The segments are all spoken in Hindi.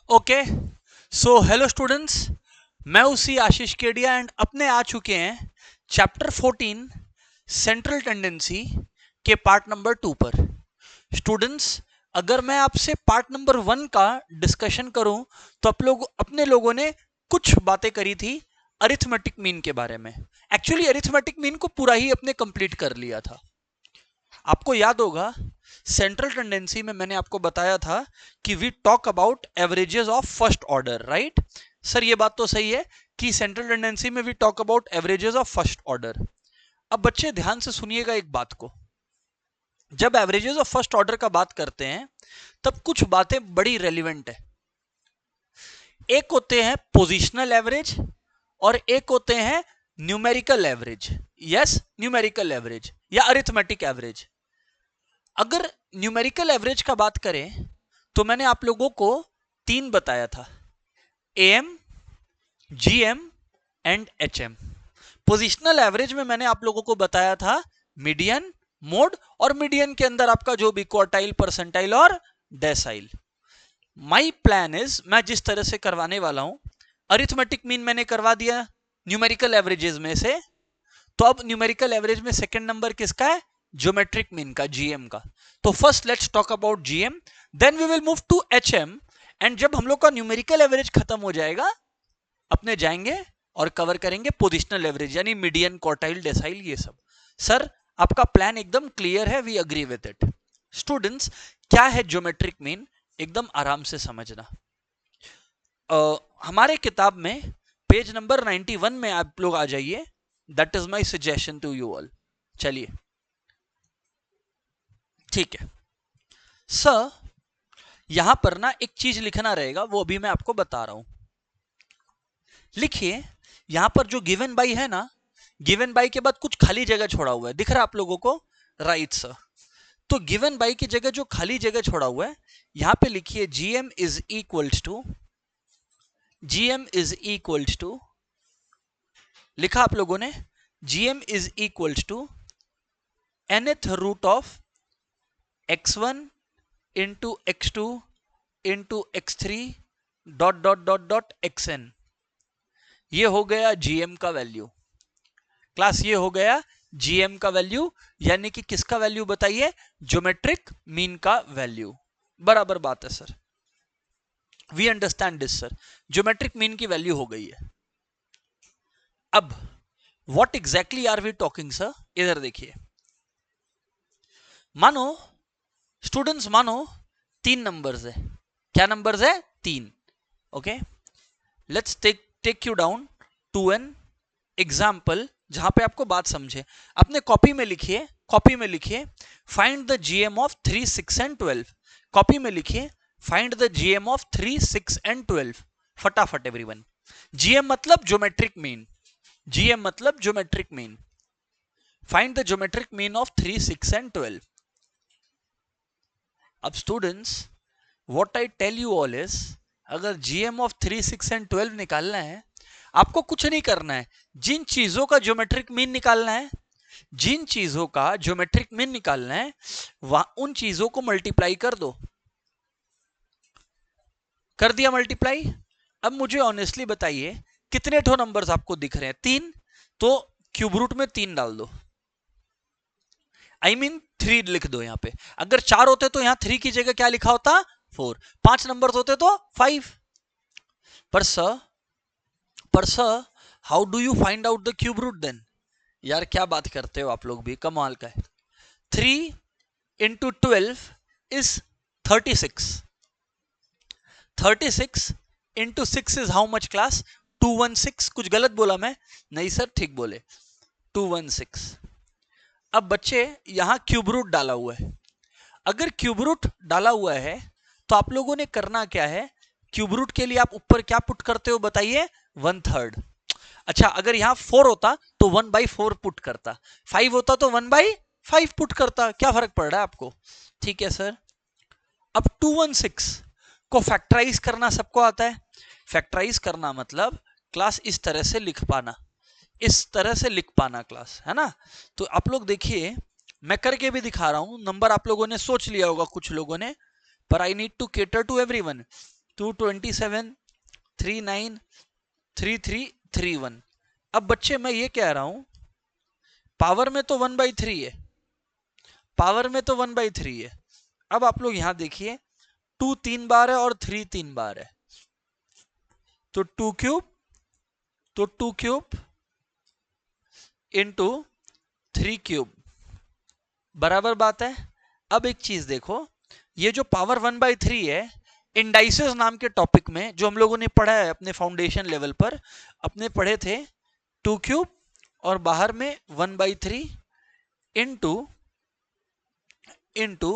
ओके, सो हेलो स्टूडेंट्स, मैं उसी आशीष केडिया एंड अपने आ चुके हैं चैप्टर 14 सेंट्रल टेंडेंसी के पार्ट नंबर 2 पर। स्टूडेंट्स, अगर मैं आपसे पार्ट नंबर 1 का डिस्कशन करूं तो अपने लोगों ने कुछ बातें करी थी अरिथमेटिक मीन के बारे में। एक्चुअली अरिथमेटिक मीन को पूरा ही अपने कंप्लीट कर लिया था। आपको याद होगा सेंट्रल टेंडेंसी में मैंने आपको बताया था कि we talk about averages of first order, right sir? ये बात तो सही है कि सेंट्रल टेंडेंसी में we talk about averages of first order. अब बच्चे ध्यान से सुनिएगा एक बात को, जब एवरेजेस ऑफ फर्स्ट ऑर्डर का बात करते हैं तब कुछ बातें बड़ी रेलिवेंट है। एक होते हैं पोजिशनल एवरेज और एक होते हैं numerical average. Yes, numerical average या अरिथमेटिक एवरेज। अगर न्यूमेरिकल एवरेज का बात करें तो मैंने आप लोगों को 3 बताया था, am, GM and HM. Positional average में मैंने आप लोगों को बताया था मीडियन, मोड और मीडियन के अंदर आपका जो भी क्वार्टाइल, परसेंटाइल और डेसाइल। माई प्लान इज, मैं जिस तरह से करवाने वाला हूं, अरिथमेटिक मीन मैंने करवा दिया न्यूमेरिकल एवरेजेस में से, तो अब न्यूमेरिकल एवरेज में सेकंड नंबर किसका है? ज्योमेट्रिक मीन का, जीएम का। तो first let's talk about GM, then we will move to HM. And जब हम लोग का न्यूमेरिकल एवरेज खत्म हो जाएगा, अपने जाएंगे और कवर करेंगे पोजिशनल एवरेज यानी मीडियन, क्वार्टाइल, डेसाइल, ये सब। सर आपका प्लान एकदम क्लियर है, we agree with it. Students, क्या है ज्योमेट्रिक मीन, एकदम आराम से समझना। हमारे किताब में पेज नंबर 91 में आप लोग आ जाइए, that is my suggestion to you all. चलिए ठीक है सर, यहां पर ना एक चीज लिखना रहेगा, वो अभी मैं आपको बता रहा हूं। लिखिए, यहां पर जो गिवन बाई है ना, गिवन बाई के बाद कुछ खाली जगह छोड़ा हुआ है, दिख रहा है आप लोगों को? Right sir. तो गिवन बाई की जगह जो खाली जगह छोड़ा हुआ है, यहां पे लिखिए जीएम इज इक्वल्स टू, लिखा आप लोगों ने, GM is equals to nth root of x1 into x2 into x3 dot dot dot dot xn। ये हो गया जीएम का वैल्यू क्लास, ये हो गया जीएम का वैल्यू, यानी कि किसका वैल्यू बताइए? ज्योमेट्रिक मीन का वैल्यू। बराबर बात है sir, we understand this sir, geometric mean की वैल्यू हो गई है। अब what exactly are we talking sir? इधर देखिए, मानो स्टूडेंट्स, मानो 3 नंबर्स है। क्या नंबर्स है? 3। Okay, let's take you down to an example जहां पे आपको बात समझे। अपने कॉपी में लिखिए, कॉपी में लिखिए find the GM of 3, 6 and 12। Copy में लिखिए find the GM of 3, 6 and 12। फटाफट एवरीवन। जीएम मतलब ज्योमेट्रिक मीन, जीएम मतलब geometric mean. Find the geometric mean of 3, 6 and 12। अब students, what I tell you all is, अगर जीएम ऑफ 3, 6 एंड 12 निकालना है, आपको कुछ नहीं करना है, जिन चीजों का ज्योमेट्रिक मीन निकालना है, जिन चीजों का ज्योमेट्रिक मीन निकालना है, उन चीजों को मल्टीप्लाई कर दो। कर दिया मल्टीप्लाई। अब मुझे ऑनेस्टली बताइए कितने ठो नंबर्स आपको दिख रहे हैं? 3। तो क्यूब रूट में 3 डाल दो, आई मीन 3 लिख दो यहां पे। अगर 4 होते तो यहां 3 की जगह क्या लिखा होता? 4। 5 नंबर्स होते तो 5। पर sir how do you find out the cube root then? यार क्या बात करते हो आप लोग भी, कमाल का है। 3 into 12 is 36। 36 into 6 is how much class? 216। कुछ गलत बोला मैं? नहीं सर, ठीक बोले, 216। अब बच्चे यहां क्यूब रूट डाला हुआ है। अगर क्यूब रूट डाला हुआ है तो आप लोगों ने करना क्या है? क्यूब रूट के लिए आप ऊपर क्या पुट करते हो बताइए? 1/3। अच्छा, अगर यहां 4 होता तो 1/4 पुट करता, 5 होता तो 1/5 पुट करता। क्या फर्क पड़ रहा है आपको? ठीक है सर। अब 216 को फैक्टराइज करना सबको आता है? फैक्टराइज करना मतलब क्लास इस तरह से लिख पाना, इस तरह से लिख पाना क्लास, है ना? तो आप लोग देखिए, मैं करके भी दिखा रहा हूं। नंबर आप लोगों ने सोच लिया होगा कुछ लोगों ने, पर I need to cater to everyone. 227, 39, 3331। अब बच्चे मैं ये कह रहा हूं पावर में तो 1/3 है, पावर में तो 1/3 है। अब आप लोग यहां देखिए 2 3 बार है और 3 3 बार है, तो 2 क्यूब, तो 2 क्यूब इंटू 3 क्यूब बराबर बात है। अब एक चीज देखो, ये जो पावर 1/3 है, इंडाइसेस नाम के टॉपिक में जो हम लोगों ने पढ़ा है अपने फाउंडेशन लेवल पर, अपने पढ़े थे 2 क्यूब और बाहर में 1/3 into into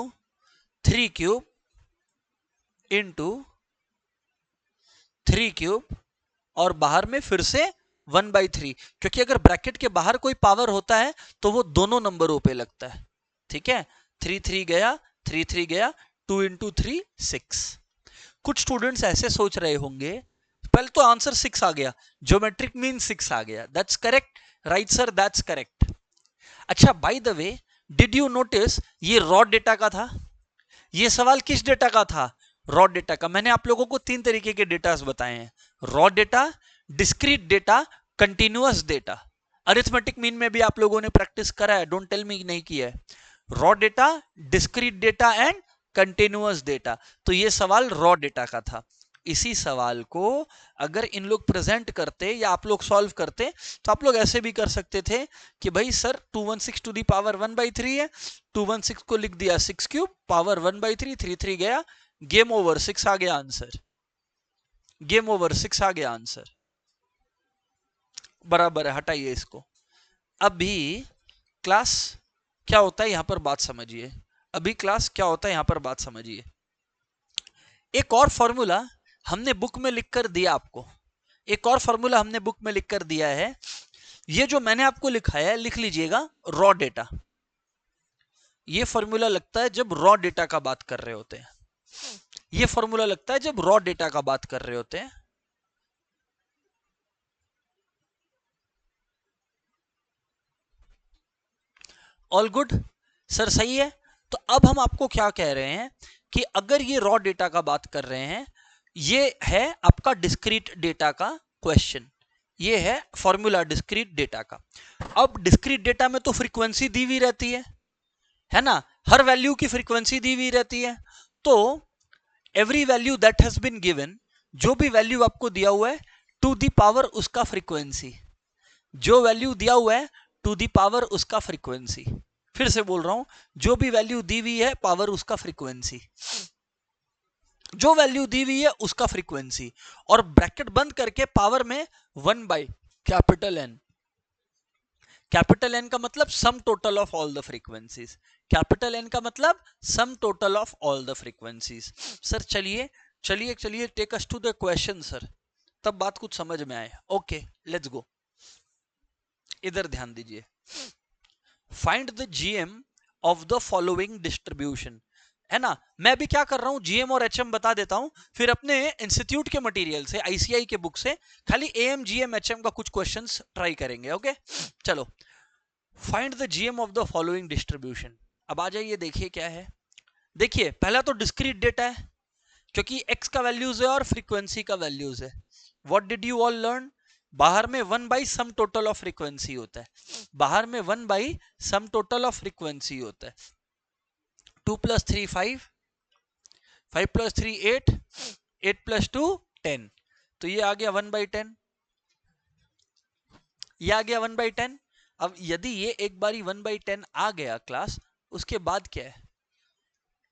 3 cube into 3 cube और बाहर में फिर से 1/3, क्योंकि अगर ब्रैकेट के बाहर कोई पावर होता है तो वो दोनों नंबरों पे लगता है। ठीक है, 3 3 गया, 3 3 गया, 2 इंटू 3 6। कुछ स्टूडेंट्स ऐसे सोच रहे होंगे, पहले तो आंसर 6 आ गया, ज्योमेट्रिक मीन 6 आ गया, that's correct, right sir, that's correct. अच्छा, by the way, did you notice ये रॉ डेटा का था? ये सवाल किस डेटा का था? रॉ डेटा का। मैंने आप लोगों को 3 तरीके के डेटास बताए हैं, raw data, discrete data, continuous data. Arithmetic mean में भी आप लोगों ने प्रैक्टिस करा है, डोंट टेल मी नहीं किया है। Raw data, discrete data and continuous data. तो ये सवाल रॉ डेटा का था। इसी सवाल को अगर इन लोग प्रेजेंट करते या आप लोग सॉल्व करते तो आप लोग ऐसे भी कर सकते थे कि भाई सर 216 टू दी पावर 1/3 है, 216 को लिख दिया 6 क्यूब, पावर 1/3, 3 3 गया, गेम ओवर, 6 आ गया आंसर, गेम ओवर, 6 आ गया आंसर। बराबर है, हटाइए इसको। अभी क्लास क्या होता है यहां पर बात समझिए, अभी क्लास क्या होता है यहां पर बात समझिए। एक और फॉर्मूला हमने बुक में लिखकर दिया आपको, एक और फॉर्मूला हमने बुक में लिखकर दिया है। ये जो मैंने आपको लिखा है लिख लीजिएगा, रॉ डेटा। ये फॉर्मूला लगता है जब रॉ डेटा का बात कर रहे होते हैं, ये फॉर्मूला लगता है जब रॉ डेटा का बात कर रहे होते हैं। ऑल गुड सर, सही है। तो अब हम आपको क्या कह रहे हैं कि अगर ये रॉ डेटा का बात कर रहे हैं, ये है आपका डिस्क्रीट डेटा का क्वेश्चन, ये है फॉर्मूला डिस्क्रीट डेटा का। अब डिस्क्रीट डेटा में तो फ्रीक्वेंसी दी हुई रहती है ना, हर वैल्यू की फ्रीक्वेंसी दी हुई रहती है। तो every value that has been given, जो भी वैल्यू आपको दिया हुआ है टू दी पावर उसका फ्रीक्वेंसी, जो वैल्यू दिया हुआ है टू दी पावर उसका फ्रीक्वेंसी। फिर से बोल रहा हूं, जो भी वैल्यू दी हुई है पावर उसका फ्रीक्वेंसी, जो वैल्यू दी हुई है उसका फ्रीक्वेंसी, और ब्रैकेट बंद करके पावर में 1/कैपिटल N। कैपिटल N का मतलब sum total of all the frequencies, capital N का मतलब sum total of all the frequencies. Sir चलिए चलिए चलिए, take us to the question sir, तब बात कुछ समझ में आए। ओके लेट्स गो, इधर ध्यान दीजिए। Find the GM of the following distribution, है ना। मैं भी क्या कर रहा हूं, जीएम और एचएम बता देता हूं, फिर अपने इंस्टीट्यूट के मटेरियल से, आईसीआई के बुक से खाली एएम जीएम एचएम का कुछ क्वेश्चंस ट्राई करेंगे। ओके चलो, find the GM of the following distribution. अब आ जाइए, देखिए क्या है। देखिए पहला तो डिस्क्रीट डेटा है, क्योंकि एक्स का वैल्यूज है और फ्रीक्वेंसी का वैल्यूज है। What did you all learn, बाहर में 1/सम टोटल ऑफ फ्रीक्वेंसी होता है, बाहर में 1/सम टोटल ऑफ फ्रीक्वेंसी होता है। 2 + 3 5, 5 + 3 8, 8 + 2 10, तो ये आ गया 1/10, ये आ गया 1/10। अब यदि ये एक बारी 1/10 आ गया क्लास, उसके बाद क्या है,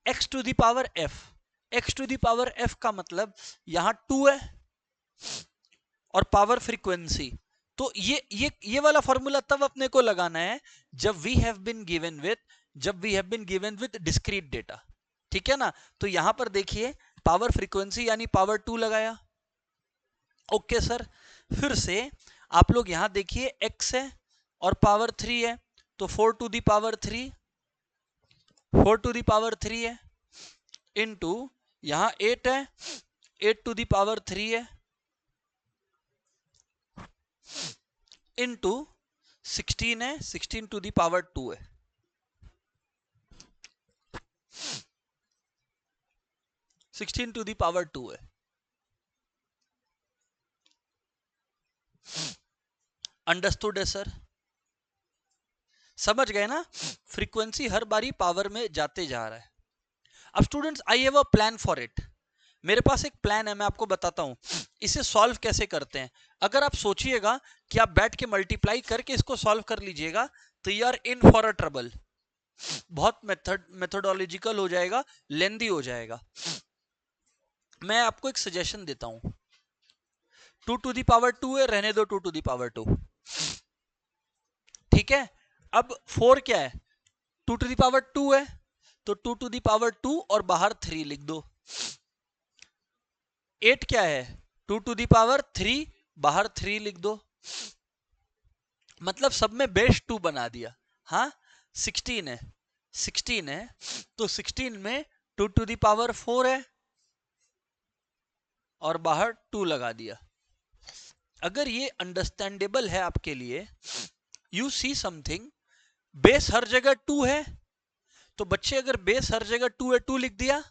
x to the power f, x to the power f का मतलब यहां 2 है और पावर फ्रीक्वेंसी। तो ये वाला फॉर्मूला तब अपने को लगाना है जब we have been given with discrete data, ठीक है ना। तो यहां पर देखिए पावर फ्रीक्वेंसी यानी पावर 2 लगाया। ओके सर, फिर से आप लोग यहां देखिए x है और पावर 3 है, तो 4 to the power 3, 4 to the power 3 है, इनटू यहां 8 है, 8 टू दी पावर 3 है, इनटू 16 है, 16 टू दी पावर 2 है। 16 टू दी पावर 2 है। अंडरस्टूड है सर? समझ गए ना? फ्रीक्वेंसी हर बारी पावर में जाते जा रहा है। अब students I have a plan for it. मेरे पास एक प्लान है, मैं आपको बताता हूं इसे सॉल्व कैसे करते हैं। अगर आप सोचिएगा कि आप बैठ के मल्टीप्लाई करके इसको सॉल्व कर लीजिएगा तो you are in for a trouble. बहुत मेथोडोलॉजिकल हो जाएगा, लेंदी हो जाएगा। मैं आपको एक सजेशन देता हूं, 2 टू दी पावर 2 है, रहने दो 2 टू दी पावर 2, ठीक है। अब 4 क्या है? 2 टू दी पावर 2 है, तो 2 टू दी पावर 2 और बाहर 3 लिख दो। 8 क्या है? 2 टू दी पावर 3, बाहर 3 लिख दो। मतलब सब में बेस 2 बना दिया। हाँ, 16 है, 16 है, तो 16 में 2 टू दी पावर 4 है और बाहर 2 लगा दिया। अगर ये अंडरस्टैंडेबल है आपके लिए, यू सी समथिंग, बेस हर जगह 2 है, तो बच्चे अगर बेस हर जगह 2 है 2 लिख दिया।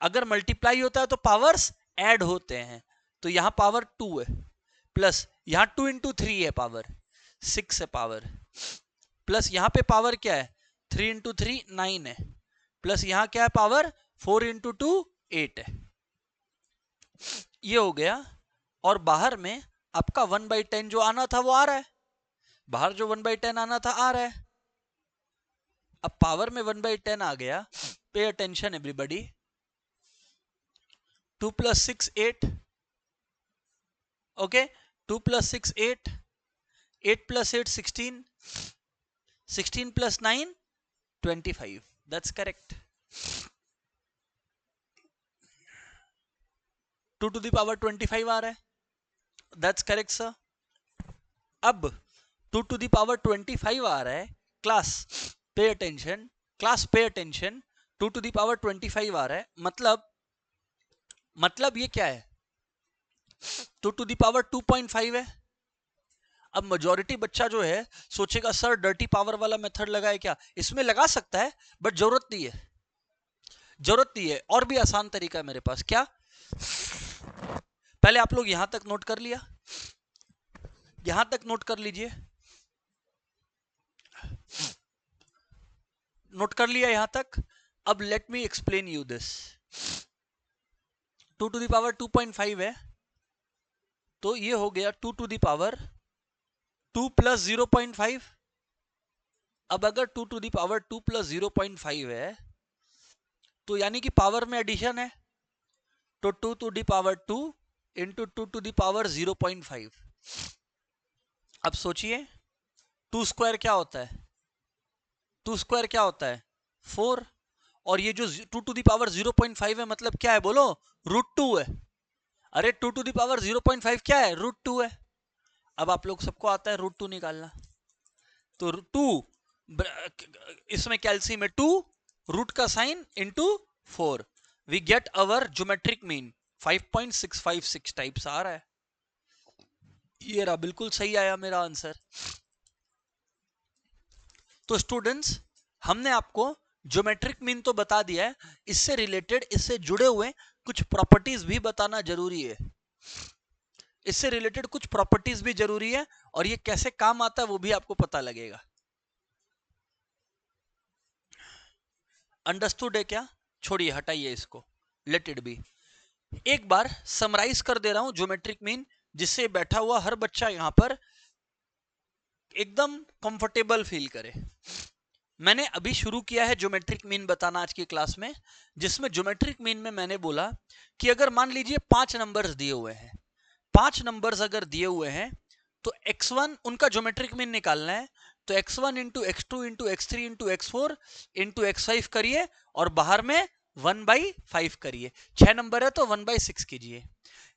अगर मल्टीप्लाई होता है तो पावर्स ऐड होते हैं, तो यहां पावर 2 है, प्लस यहां 2 इंटू 3 है पावर 6 है पावर, प्लस यहां पे पावर क्या है? 3 इंटू 3 9 है, प्लस यहां क्या है पावर? 4 इंटू 2 8 है। ये हो गया। और बाहर में आपका 1/10 जो आना था वो आ रहा है, बाहर जो 1/10 आना था आ रहा है। अब पावर में 1/10 आ गया। Pay attention everybody, 2 plus 6 8, okay, 2 plus 6 8, 8 plus 8 16, 16 plus 9 25, that's correct. 2 to the power 25 आ रहा है, दैट्स करेक्ट सर। अब 2 टू द पावर 25 आ रहा है, class pay attention, class pay attention, 2 to the power 25 आ रहा है, मतलब ये क्या है? 2 टू द पावर 2.5 है। अब मेजॉरिटी बच्चा जो है सोचेगा सर डर्टी पावर वाला मेथड लगाए क्या? इसमें लगा सकता है, बट जरूरत नहीं है, जरूरत नहीं है। और भी आसान तरीका है मेरे पास। क्या? पहले आप लोग यहां तक नोट कर लिया, यहां तक नोट कर लीजिए, नोट कर लिया यहां तक। अब let me explain you this. 2 to the power 2.5 है, तो ये हो गया 2 टू द पावर 2 प्लस 0.5। अब अगर 2 टू द पावर 2 प्लस 0.5 है, तो यानी कि पावर में एडिशन है, तो 2 to the power 2 into 2 to the power 0.5। अब सोचिए 2 स्क्वायर क्या होता है? 2 स्क्वायर क्या होता है? 4। और ये जो 2 टू द पावर 0.5 है, मतलब क्या है बोलो? √2 है। अरे 2 टू द पावर 0.5 क्या है? √2 है। अब आप लोग सबको आता है √2 निकालना, तो 2 इसमें कैल्सी में 2 रूट का sign into 4, we get our geometric mean 5.656 types आ रहा है। ये रहा, बिल्कुल सही आया मेरा आंसर। तो स्टूडेंट्स, हमने आपको ज्योमेट्रिक मीन तो बता दिया है, इससे रिलेटेड, इससे जुड़े हुए कुछ प्रॉपर्टीज भी बताना जरूरी है। इससे रिलेटेड कुछ प्रॉपर्टीज भी जरूरी है, और ये कैसे काम आता है वो भी आपको पता लगेगा। अंडरस्टूड है क्या? छोड़िए, हटाइए इसको, लेट इट बी। एक बार समराइज कर दे रहा हूं ज्योमेट्रिक मीन, जिससे बैठा हुआ हर बच्चा यहां पर एकदम कंफर्टेबल फील करे। मैंने अभी शुरू किया है ज्योमेट्रिक मीन बताना आज की क्लास में, जिसमें ज्योमेट्रिक मीन में मैंने बोला कि अगर मान लीजिए 5 नंबर्स दिए हुए हैं, 5 नंबर्स अगर दिए हुए हैं, तो x1 उनका ज्योमेट्रिक मीन निकालना है, तो x1 into x2 into x3 into x4 into x5 करिए, और बाहर में 1/5 करिए। 6 नंबर है तो 1/6 कीजिए।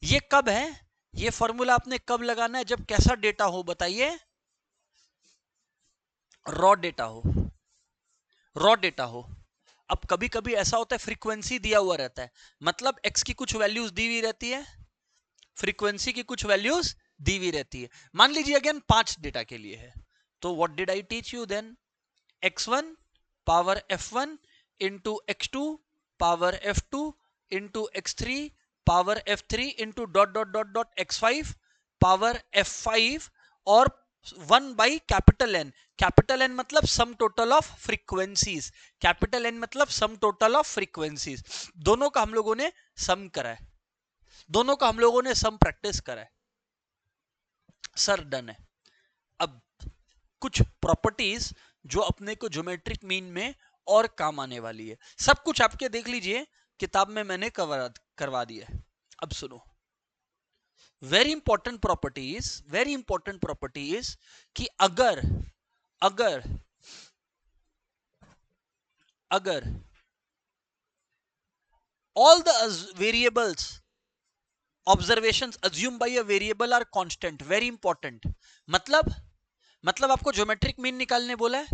ये कब है? ये फॉर्मूला आपने कब लगाना है? जब कैसा डेटा हो बताइए? रॉ डेटा हो, रॉ डेटा हो। अब कभी कभी ऐसा होता है फ्रीक्वेंसी दिया हुआ रहता है, मतलब x की कुछ वैल्यूज दी हुई रहती है, फ्रीक्वेंसी की कुछ वैल्यूज दी हुई रहती है। मान लीजिए अगेन 5 डेटा के लिए है, तो what did I teach you then? x1 power f1 into x2 power f2 into x3 power f3 into dot dot dot dot x5 power f5, और 1 by capital N. Capital N मतलब sum total of frequencies, capital N मतलब सम टोटल ऑफ फ्रीक्वेंसीज। दोनों का हम लोगों ने सम करा है, दोनों का हम लोगों ने सम प्रैक्टिस करा है सर, डन है। अब कुछ प्रॉपर्टीज जो अपने को ज्योमेट्रिक मीन में और काम आने वाली है, सब कुछ आपके देख लीजिए किताब में मैंने करवा दिया है। अब सुनो, वेरी इंपॉर्टेंट प्रॉपर्टी इज कि अगर अगर अगर all the variables observations assumed by a variable are constant, very important। मतलब आपको ज्योमेट्रिक मीन निकालने बोला है,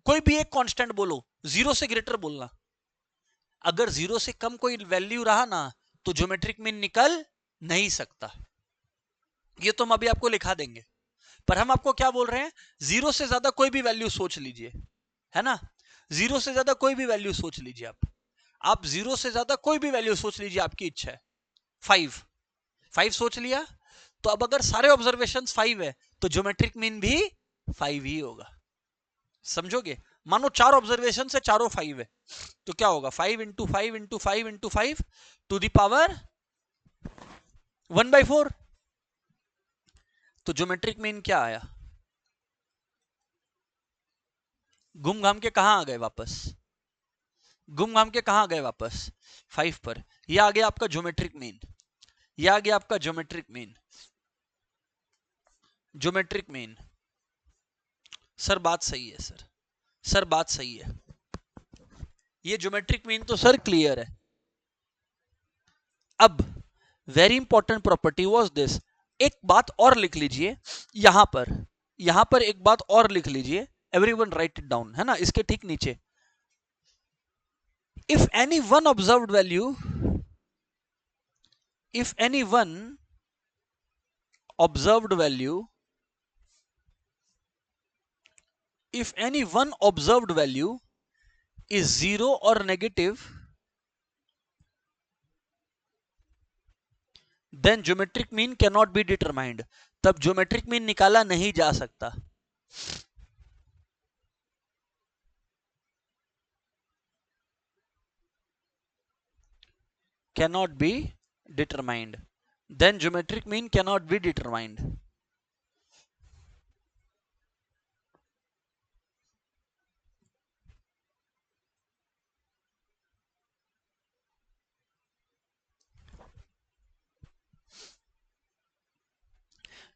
कोई भी एक कांस्टेंट बोलो, 0 से ग्रेटर बोलना। अगर 0 से कम कोई वैल्यू रहा ना तो ज्योमेट्रिक मीन निकल नहीं सकता। ये तो हम अभी आपको लिखा देंगे, पर हम आपको क्या बोल रहे हैं, 0 से ज्यादा कोई भी वैल्यू सोच लीजिए, है ना। 0 से ज्यादा कोई भी वैल्यू सोच लीजिए आप 0 से ज्यादा कोई भी वैल्यू सोच लीजिए, आपकी इच्छा है। 5 सोच लिया, तो अब अगर सारे ऑब्जर्वेशंस 5 है तो ज्योमेट्रिक मीन भी 5 ही होगा। समझोगे? मानो 4 ऑब्जर्वेशन से चारों 5 है, तो क्या होगा, 5 into 5 into 5 into 5 to the power 1/4। तो ज्योमेट्रिक मीन क्या आया, घूम घाम के कहां आ गए वापस, घूम घाम के कहां गए वापस 5 पर। यह आ गया आपका ज्योमेट्रिक मीन, यह आ गया आपका geometric mean. Geometric mean sir, बात सही है सर बात सही है, ये ज्योमेट्रिक मीन तो सर क्लियर है। अब very important property was this, एक बात और लिख लीजिए यहां पर एक बात और लिख लीजिए, एवरीवन राइट इट डाउन, है ना, इसके ठीक नीचे। If any one observed value, if any one observed value, if any one observed value is 0 or negative, then geometric mean cannot be determined। तब geometric mean निकाला नहीं जा सकता। cannot be determined, then geometric mean cannot be determined।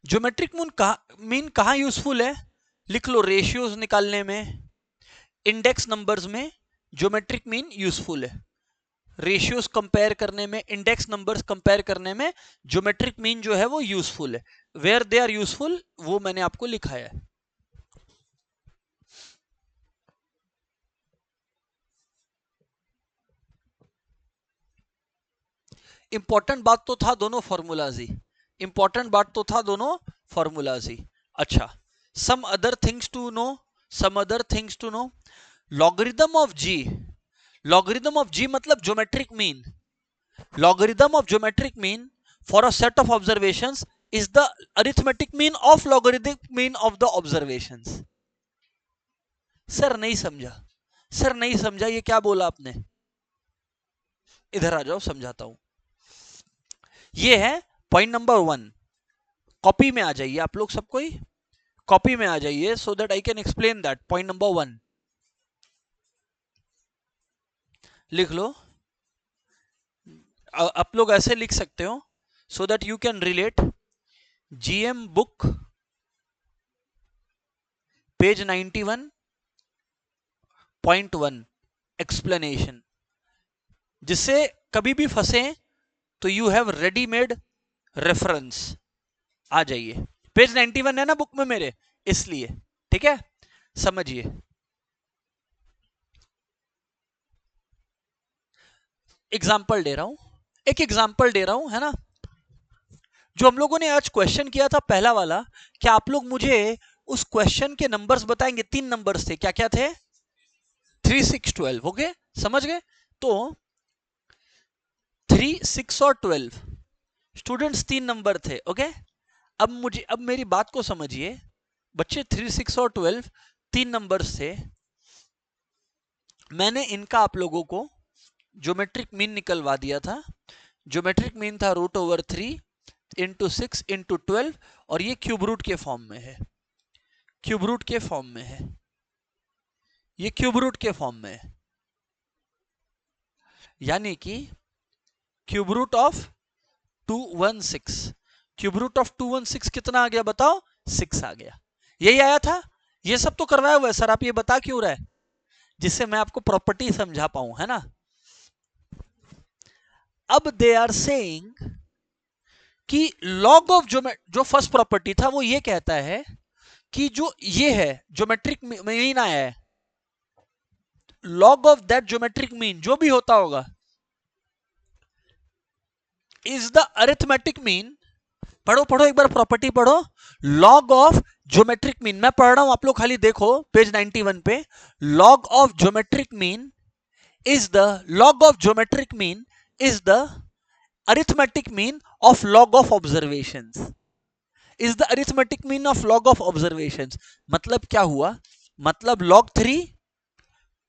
Geometric mean कहां यूजफुल है, लिख लो, रेशियोज निकालने में, इंडेक्स नंबर्स में ज्योमेट्रिक मीन यूजफुल है। रेशियोज कंपेयर करने में, इंडेक्स नंबर्स कंपेयर करने में ज्योमेट्रिक मीन जो है वो यूजफुल है। वेयर दे आर यूजफुल वो मैंने आपको लिखाया है। इंपॉर्टेंट बात तो था दोनों फॉर्मूलाज ही, इंपॉर्टेंट बात तो था दोनों फॉर्मूलाज ही। अच्छा, some other things to know, some other things to know, logarithm of G, logarithm of G मतलब geometric mean, logarithm of geometric mean for a set of observations is the arithmetic mean of logarithmic mean of the observations। Sir नहीं समझा, सर नहीं समझा, ये क्या बोला आपने, इधर आ जाओ समझाता हूं। ये है पॉइंट नंबर 1, कॉपी में आ जाइए आप लोग, सबको ही कॉपी में आ जाइए so that I can explain that. Point number 1 लिख लो, आप लोग ऐसे लिख सकते हो so that you can relate। GM book page 91.1 explanation, जिससे कभी भी फंसे तो यू हैव रेडीमेड रेफरेंस। आ जाइए, पेज 91 है ना बुक में मेरे, इसलिए ठीक है, समझिए। एग्जाम्पल दे रहा हूं, एक एग्जाम्पल दे रहा हूं, है ना। जो हम लोगों ने आज क्वेश्चन किया था पहला वाला, क्या आप लोग मुझे उस क्वेश्चन के नंबर्स बताएंगे? 3 नंबर्स थे, क्या क्या थे? 3, 6, 12। ओके, समझ गए? तो 3, 6 और 12 स्टूडेंट्स 3 नंबर थे। ओके, अब मेरी बात को समझिए बच्चे। 3, 6 और 12 तीन नंबर्स थे। मैंने इनका आप लोगों को ज्योमेट्रिक मीन निकलवा दिया था। ज्योमेट्रिक मीन था √3 इंटू 6 इंटू 12 और ये क्यूब रूट के फॉर्म में है। क्यूब रूट के फॉर्म में है, ये क्यूब रूट के फॉर्म में है, यानी कि cube root of 216। Cube root of 216 कितना आ गया बताओ? 6 आ गया। यही आया था। ये सब तो करवाया हुआ है सर, आप ये बता क्यों रहे, जिससे मैं आपको प्रॉपर्टी समझा पाऊं, है ना। अब दे आर सेइंग कि लॉग ऑफ जो फर्स्ट प्रॉपर्टी था वो ये कहता है कि जो ये है ज्योमेट्रिक मीन आया है, log of that geometric mean जो भी होता होगा इज द अरिथमेटिक मीन। पढ़ो पढ़ो एक बार प्रॉपर्टी पढ़ो। लॉग ऑफ ज्योमेट्रिक मीन, मैं पढ़ रहा हूं, आप लोग खाली देखो पेज 91 पे। Log of geometric mean is the log of geometric mean is the arithmetic mean of log of observations. Is the arithmetic mean of log of observations. मतलब क्या हुआ? मतलब log 3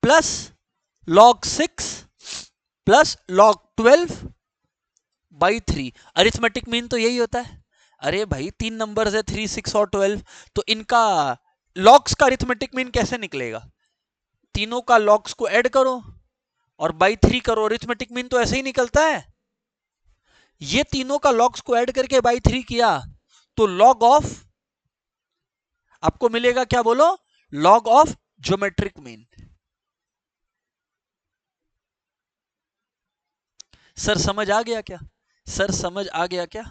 plus log 6 plus log 12 by 3। Arithmetic mean तो यही होता है। अरे भाई तीन नंबर्स है 3, 6 और 12, तो इनका लॉग्स का अरिथमेटिक मीन कैसे निकलेगा? तीनों का लॉग्स को ऐड करो और बाई 3 करो, अरिथमेटिक मीन तो ऐसे ही निकलता है। ये तीनों का लॉग्स को ऐड करके बाई 3 किया तो लॉग ऑफ आपको मिलेगा क्या? बोलो, log of geometric mean. Sir समझ आ गया क्या? सर समझ आ गया क्या?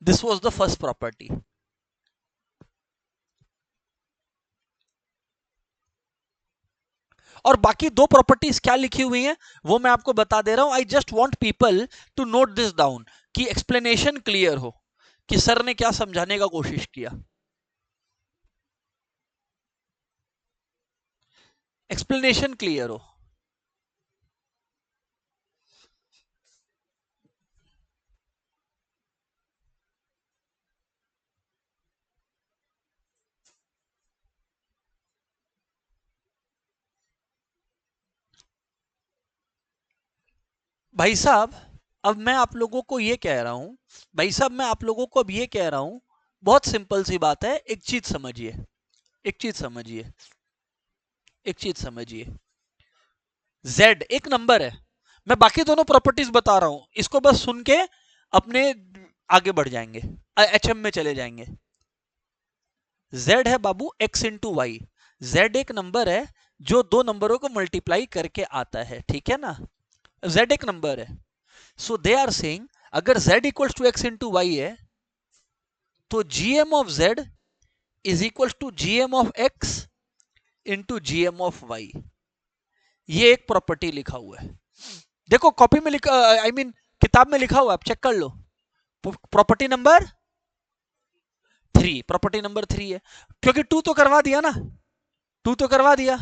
This was the first property. और बाकी दो प्रॉपर्टीज क्या लिखी हुई हैं वो मैं आपको बता दे रहा हूं। I just want people to note this down कि एक्सप्लेनेशन क्लियर हो कि सर ने क्या समझाने का कोशिश किया। एक्सप्लेनेशन क्लियर हो। भाई साहब, अब मैं आप लोगों को ये कह रहा हूं, भाई साहब मैं आप लोगों को अब ये कह रहा हूं, बहुत सिंपल सी बात है। एक चीज समझिए, एक चीज समझिए, एक चीज समझिए। Z एक नंबर है। मैं बाकी दोनों प्रॉपर्टीज बता रहा हूं, इसको बस सुन के अपने आगे बढ़ जाएंगे, HM में चले जाएंगे। Z है बाबू x इंटू वाई। Z एक नंबर है जो दो नंबरों को मल्टीप्लाई करके आता है, ठीक है ना। Z एक नंबर है। सो दे आर सेइंग अगर Z equals to x into y है तो gm of Z is equals to gm of x into gm of y। ये एक प्रॉपर्टी लिखा हुआ है, देखो कॉपी में लिखा, आई मीन किताब में लिखा हुआ, आप चेक कर लो। प्रॉपर्टी नंबर 3, प्रॉपर्टी नंबर 3 है, क्योंकि 2 तो करवा दिया ना, 2 तो करवा दिया।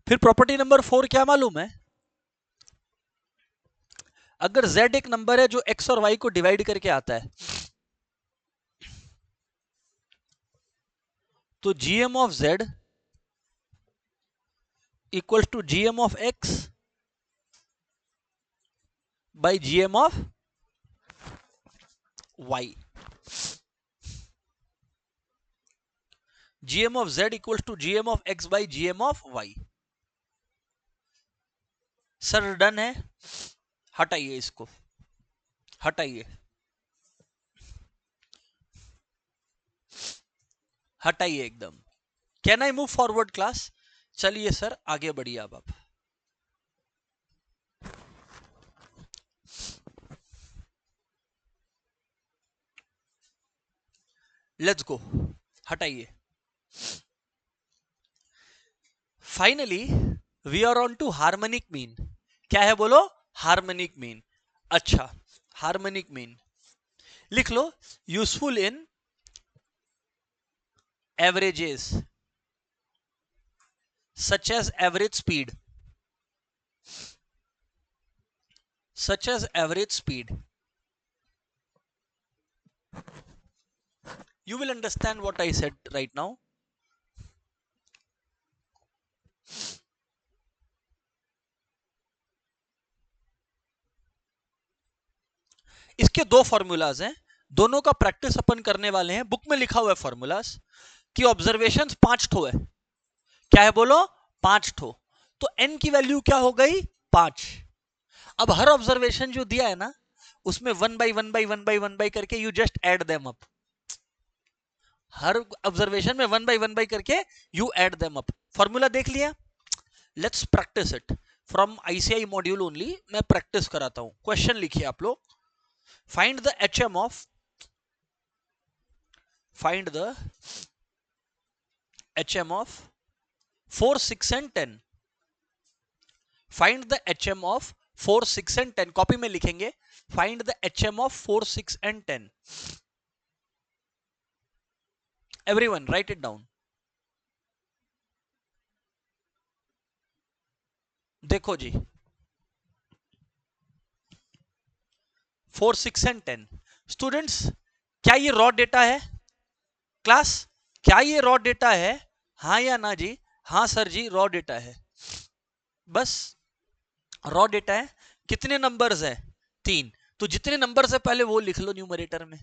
फिर प्रॉपर्टी नंबर 4 क्या मालूम है? अगर Z एक नंबर है जो x और y को डिवाइड करके आता है तो gm of Z equal to gm of x by gm of y। gm of Z equal to gm of x by gm of y। Sir done है? हटाइए इसको, हटाइए, हटाइए एकदम। Can I move forward class? चलिए सर आगे बढ़िए अब आप। लेट्स गो, हटाइए। Finally we are on to harmonic mean. क्या है बोलो? Harmonic mean. अच्छा, हार्मोनिक मीन लिख लो। Useful in averages such as average speed, such as average speed You will understand what I said right now. इसके दो फॉर्मूलाज हैं, दोनों का प्रैक्टिस अपन करने वाले हैं। बुक में लिखा हुआ है फॉर्मूलाज कि ऑब्जर्वेशंस 5 ठो है। क्या है बोलो? 5 ठो। तो n की वैल्यू क्या हो गई? 5। अब हर ऑब्जर्वेशन जो दिया है ना, उसमें 1 बाई 1 बाई 1 बाई 1 बाई करके you just add them up. Her observation में 1 बाई 1 बाई करके you add them up. Formula देख लिया? Let's practice it from ICI module only. मैं प्रैक्टिस कराता हूं। क्वेश्चन लिखिए आप लोग। Find the HM of find the HM of 4, 6 and 10. Find the HM of 4, 6 and 10. Copy में लिखेंगे find the HM of 4, 6 and 10. Everyone write it down. देखो जी, 4, 6 and 10. स्टूडेंट्स, क्या ये रॉ डेटा है? क्लास, क्या ये रॉ डेटा है? हाँ या ना जी? हाँ सर जी, रॉ डेटा है। बस रॉ डेटा है। कितने नंबर्स है? 3। तो जितने नंबर्स है पहले वो लिख लो न्यूमरेटर में।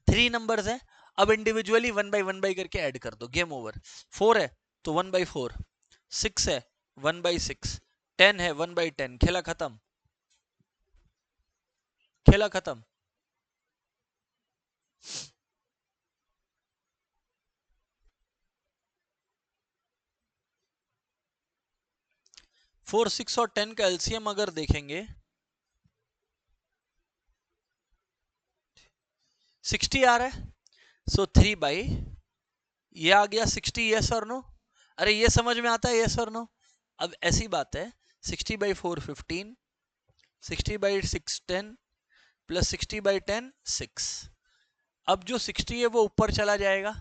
3 नंबर्स है। अब इंडिविजुअली 1 बाई 1 बाई करके ऐड कर दो, गेम ओवर। 4 है तो 1 बाई 4, 6 है 1 बाई 6, 10 है 1 बाई 10। खेला खत्म, खेला खत्म। 4, 6 और 10 का एलसीएम अगर देखेंगे 60 आ रहा है। सो 3 बाई, ये आ गया 60। यस और नो? अरे ये समझ में आता है? यस और नो? अब ऐसी बात है, 60 बाई 4 15, 60 बाई 6 10, प्लस 60 बाई 10 6। अब जो 60 है वो ऊपर चला जाएगा,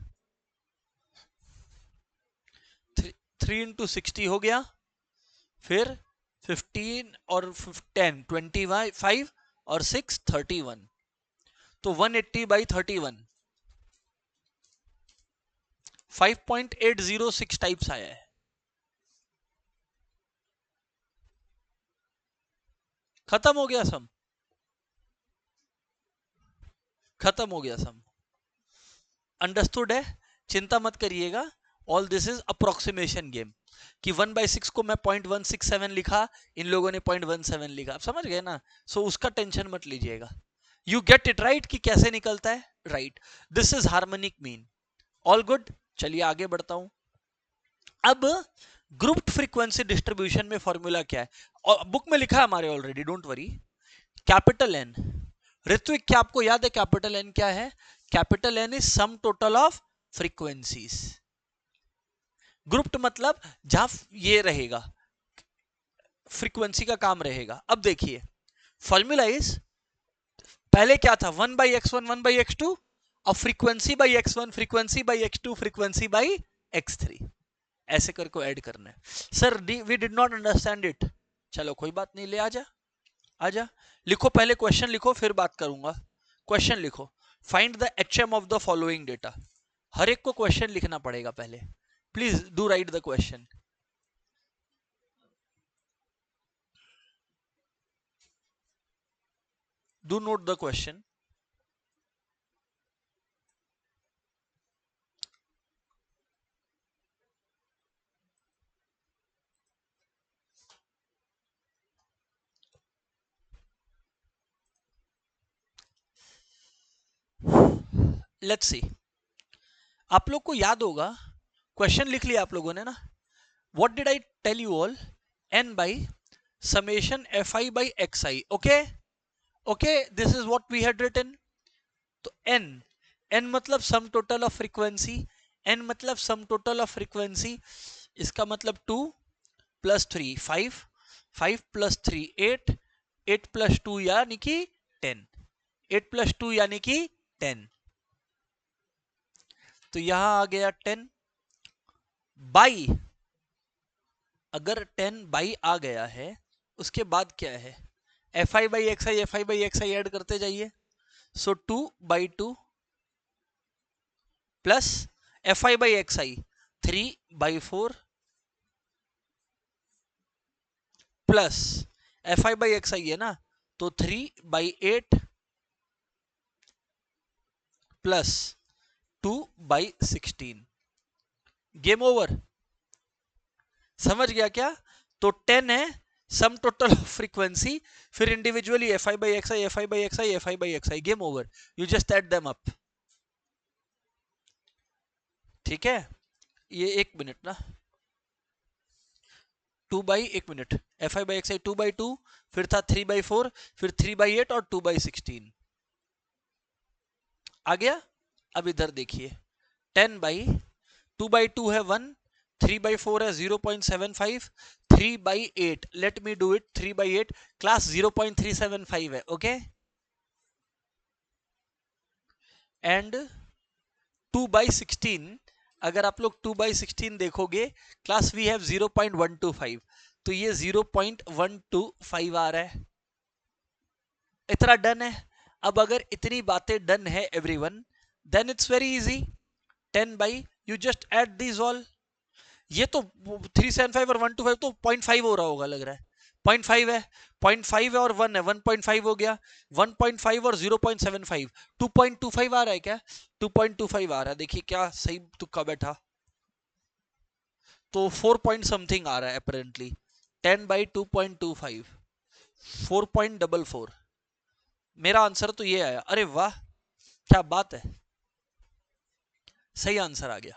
3 इंटू 60 हो गया, फिर 15 और 10 25 और 6 31। तो 180 बाई 31 5.806 टाइप्स आया है। खत्म हो गया सम, खत्म हो गया सम। अंडरस्टूड है? चिंता मत करिएगा। All this is approximation game. कि 1/6 को मैं 0.167 लिखा, इन लोगों ने 0.17 लिखा। आप समझ गए ना? सो उसका टेंशन मत लीजिएगा। यू गेट इट राइट कि कैसे निकलता है? Right. This is harmonic mean. All good. चलिए आगे बढ़ता हूं। अब ग्रुप्ड फ्रीक्वेंसी डिस्ट्रीब्यूशन में फॉर्मूला क्या है? और बुक में लिखा है हमारे already, don't worry. Capital N. Ritvik, क्या आपको याद है कैपिटल एन क्या है? Capital N is sum total of frequencies. Grouped मतलब जहां ये रहेगा, फ्रीक्वेंसी का काम रहेगा। अब देखिए फॉर्मूला इज, पहले क्या था? 1/x1 1/x2, अब frequency by x1, frequency by x2, frequency by x3, ऐसे करके ऐड करना है। Sir we did not understand it. चलो कोई बात नहीं, ले आजा, आजा। लिखो पहले क्वेश्चन लिखो, फिर बात करूंगा। क्वेश्चन लिखो, find the HM of the following data. हर एक को क्वेश्चन लिखना पड़ेगा पहले। Please do write the question. Do note the question. Let's see. आप लोग को याद होगा, क्वेश्चन लिख लिया आप लोगों ने ना? What did I tell you all? n by summation fi by xi। Okay okay, this is what we had written. तो n मतलब sum total of frequency, n मतलब सम टोटल ऑफ फ्रीक्वेंसी। इसका मतलब 2 प्लस 3 5, 5 प्लस 3 8, 8 प्लस 2 यानी कि 10, 8 प्लस 2 यानी कि 10। तो यहां आ गया 10 बाई, अगर 10 बाई आ गया है, उसके बाद क्या है? fi by x I, F I by x I add करते जाइए। So 2 by 2 plus F I by x I 3/4 plus F I by x I है ना, तो 3/8 प्लस 2/16। Game over. समझ गया क्या? तो 10 है सम टोटल ऑफ फ्रीक्वेंसी, फिर individually f I by x I, F I by x I, F I by x i, game over. You just add them up. ठीक है, ये 1 मिनट ना, 2/1 minute, f I by x i 2/2, फिर था 3/4, फिर 3/8 और 2/16 आ गया। अब इधर देखिए, 10/2/2 है 1, 3/4 है 0.75, 3/8, let me do it, 3/8 class 0.375 है, ओके। एंड 2/16, अगर आप लोग 2/16 देखोगे क्लास वी हैव 0.125, तो ये 0.125 आ रहा है। इतना डन है। अब अगर इतनी बातें डन है everyone, then it's very easy. 10 by, you just add these all. ये तो 375 और 125 तो 0.5 हो रहा होगा लग रहा है। 0.5 है, 0.5 है और 1 है, 1.5 हो गया। 1.5 और 0.75, 2.25 आ रहा है क्या? 2.25 आ रहा है। देखिए क्या सही तुक्का बैठा, तो 4 पॉइंट समथिंग आ रहा है अपेरेंटली। 10/2.25, 4.44। मेरा आंसर तो ये आया। अरे वाह, क्या बात है, सही आंसर आ गया।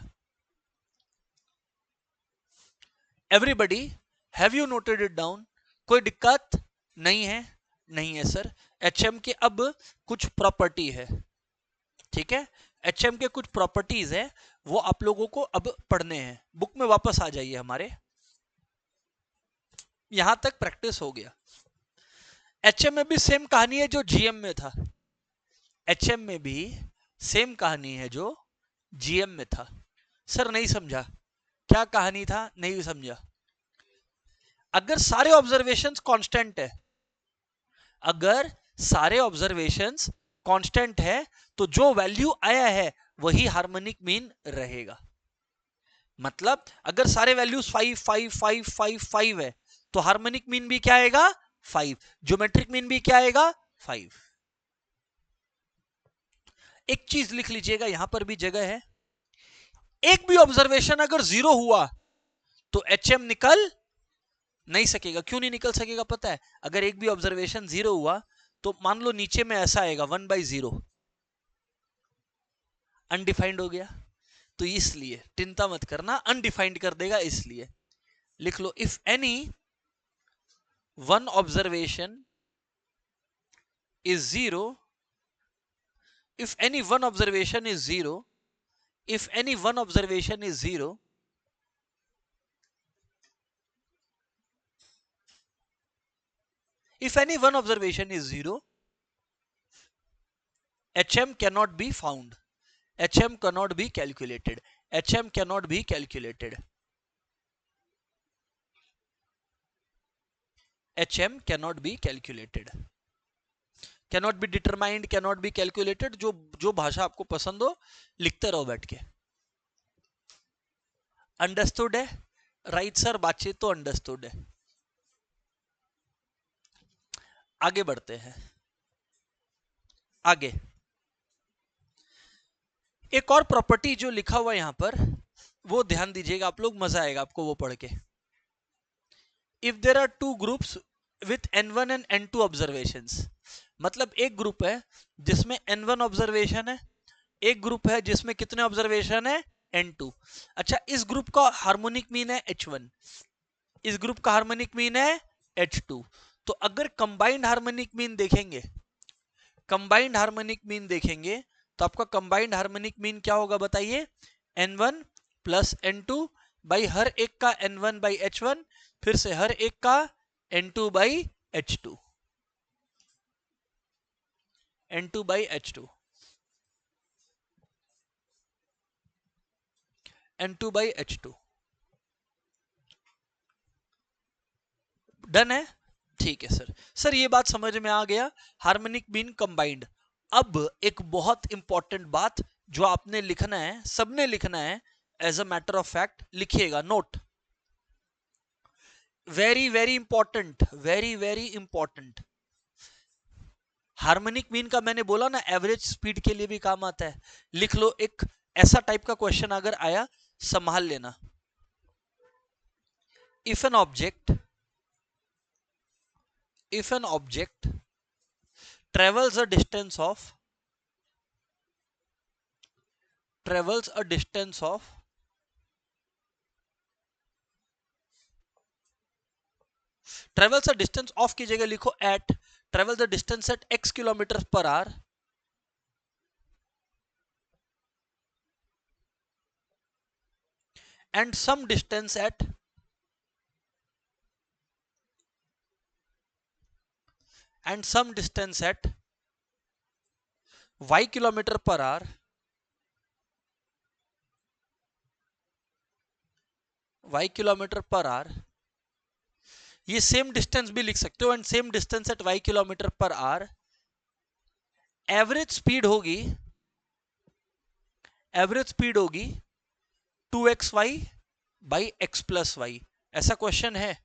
Everybody, have you noted it down? कोई दिक्कत नहीं है? नहीं है सर। एचएम के अब कुछ प्रॉपर्टी है, ठीक है। एचएम के कुछ प्रॉपर्टीज है, वो आप लोगों को अब पढ़ने हैं। बुक में वापस आ जाइए हमारे, यहां तक प्रैक्टिस हो गया। एचएम में भी सेम कहानी है जो जीएम में था। एचएम में भी सेम कहानी है जो जीएम में था। सर नहीं समझा, क्या कहानी था? नहीं समझा। अगर सारे ऑब्जर्वेशंस कांस्टेंट है, अगर सारे ऑब्जर्वेशंस कांस्टेंट है, तो जो वैल्यू आया है वही हार्मोनिक मीन रहेगा। मतलब अगर सारे वैल्यूज 5 5 5 5 5 है, तो हार्मोनिक मीन भी क्या आएगा? 5। ज्योमेट्रिक मीन भी क्या आएगा? 5। एक चीज लिख लीजिएगा, यहां पर भी जगह है। एक भी ऑब्जर्वेशन अगर 0 हुआ तो एचएम निकल नहीं सकेगा। क्यों नहीं निकल सकेगा पता है? अगर एक भी ऑब्जर्वेशन 0 हुआ तो मान लो नीचे में ऐसा आएगा 1/0, अनडिफाइंड हो गया। तो इसलिए चिंता मत करना, अनडिफाइंड कर देगा। इसलिए लिख लो, if any one observation is 0, if any one observation is 0, if any one observation is 0, if any one observation is 0, HM cannot be found, HM cannot be calculated, HM cannot be calculated, HM cannot be calculated, cannot be determined, cannot be calculated। जो भाषा आपको पसंद हो लिखते रहो बैठ के। अंडरस्टूड है? राइट सर, बातचीत तो अंडरस्टूड है। आगे बढ़ते हैं। आगे एक और प्रॉपर्टी जो लिखा हुआ है यहां पर, वो ध्यान दीजिएगा आप लोग, मजा आएगा आपको वो पढ़ के। If there are two groups with n1 and n2 observations, मतलब एक ग्रुप है जिसमें n1 ऑब्जर्वेशन है, एक ग्रुप है जिसमें कितने ऑब्जर्वेशन है? n2। अच्छा, इस ग्रुप का हार्मोनिक मीन है h1, इस ग्रुप का हार्मोनिक मीन है h2। तो अगर कंबाइंड हार्मोनिक मीन देखेंगे, कंबाइंड हार्मोनिक मीन देखेंगे, तो आपका कंबाइंड हार्मोनिक मीन क्या होगा बताइए? n1 plus n2 by her एक का n1 बाई h1, फिर से हर एक का n2 by h2, n2 by h2, n2 by h2। Done है? ठीक है सर। सर ये बात समझ में आ गया, हार्मोनिक मीन कंबाइंड। अब एक बहुत इंपॉर्टेंट बात जो आपने लिखना है, सबने लिखना है, as a matter of fact लिखिएगा, note, very very important, very very important. Harmonic mean का मैंने बोला ना एवरेज स्पीड के लिए भी काम आता है, लिख लो। एक ऐसा टाइप का क्वेश्चन अगर आया, संभाल लेना। If an object travels a distance of travels a distance of travels a distance of की जगह लिखो at, travel the distance at x kilometers per hour, and some distance at y kilometer per hour, ये सेम डिस्टेंस भी लिख सकते हो, and same distance at y kilometer per hour. Average speed होगी 2xy by x plus y. ऐसा क्वेश्चन है,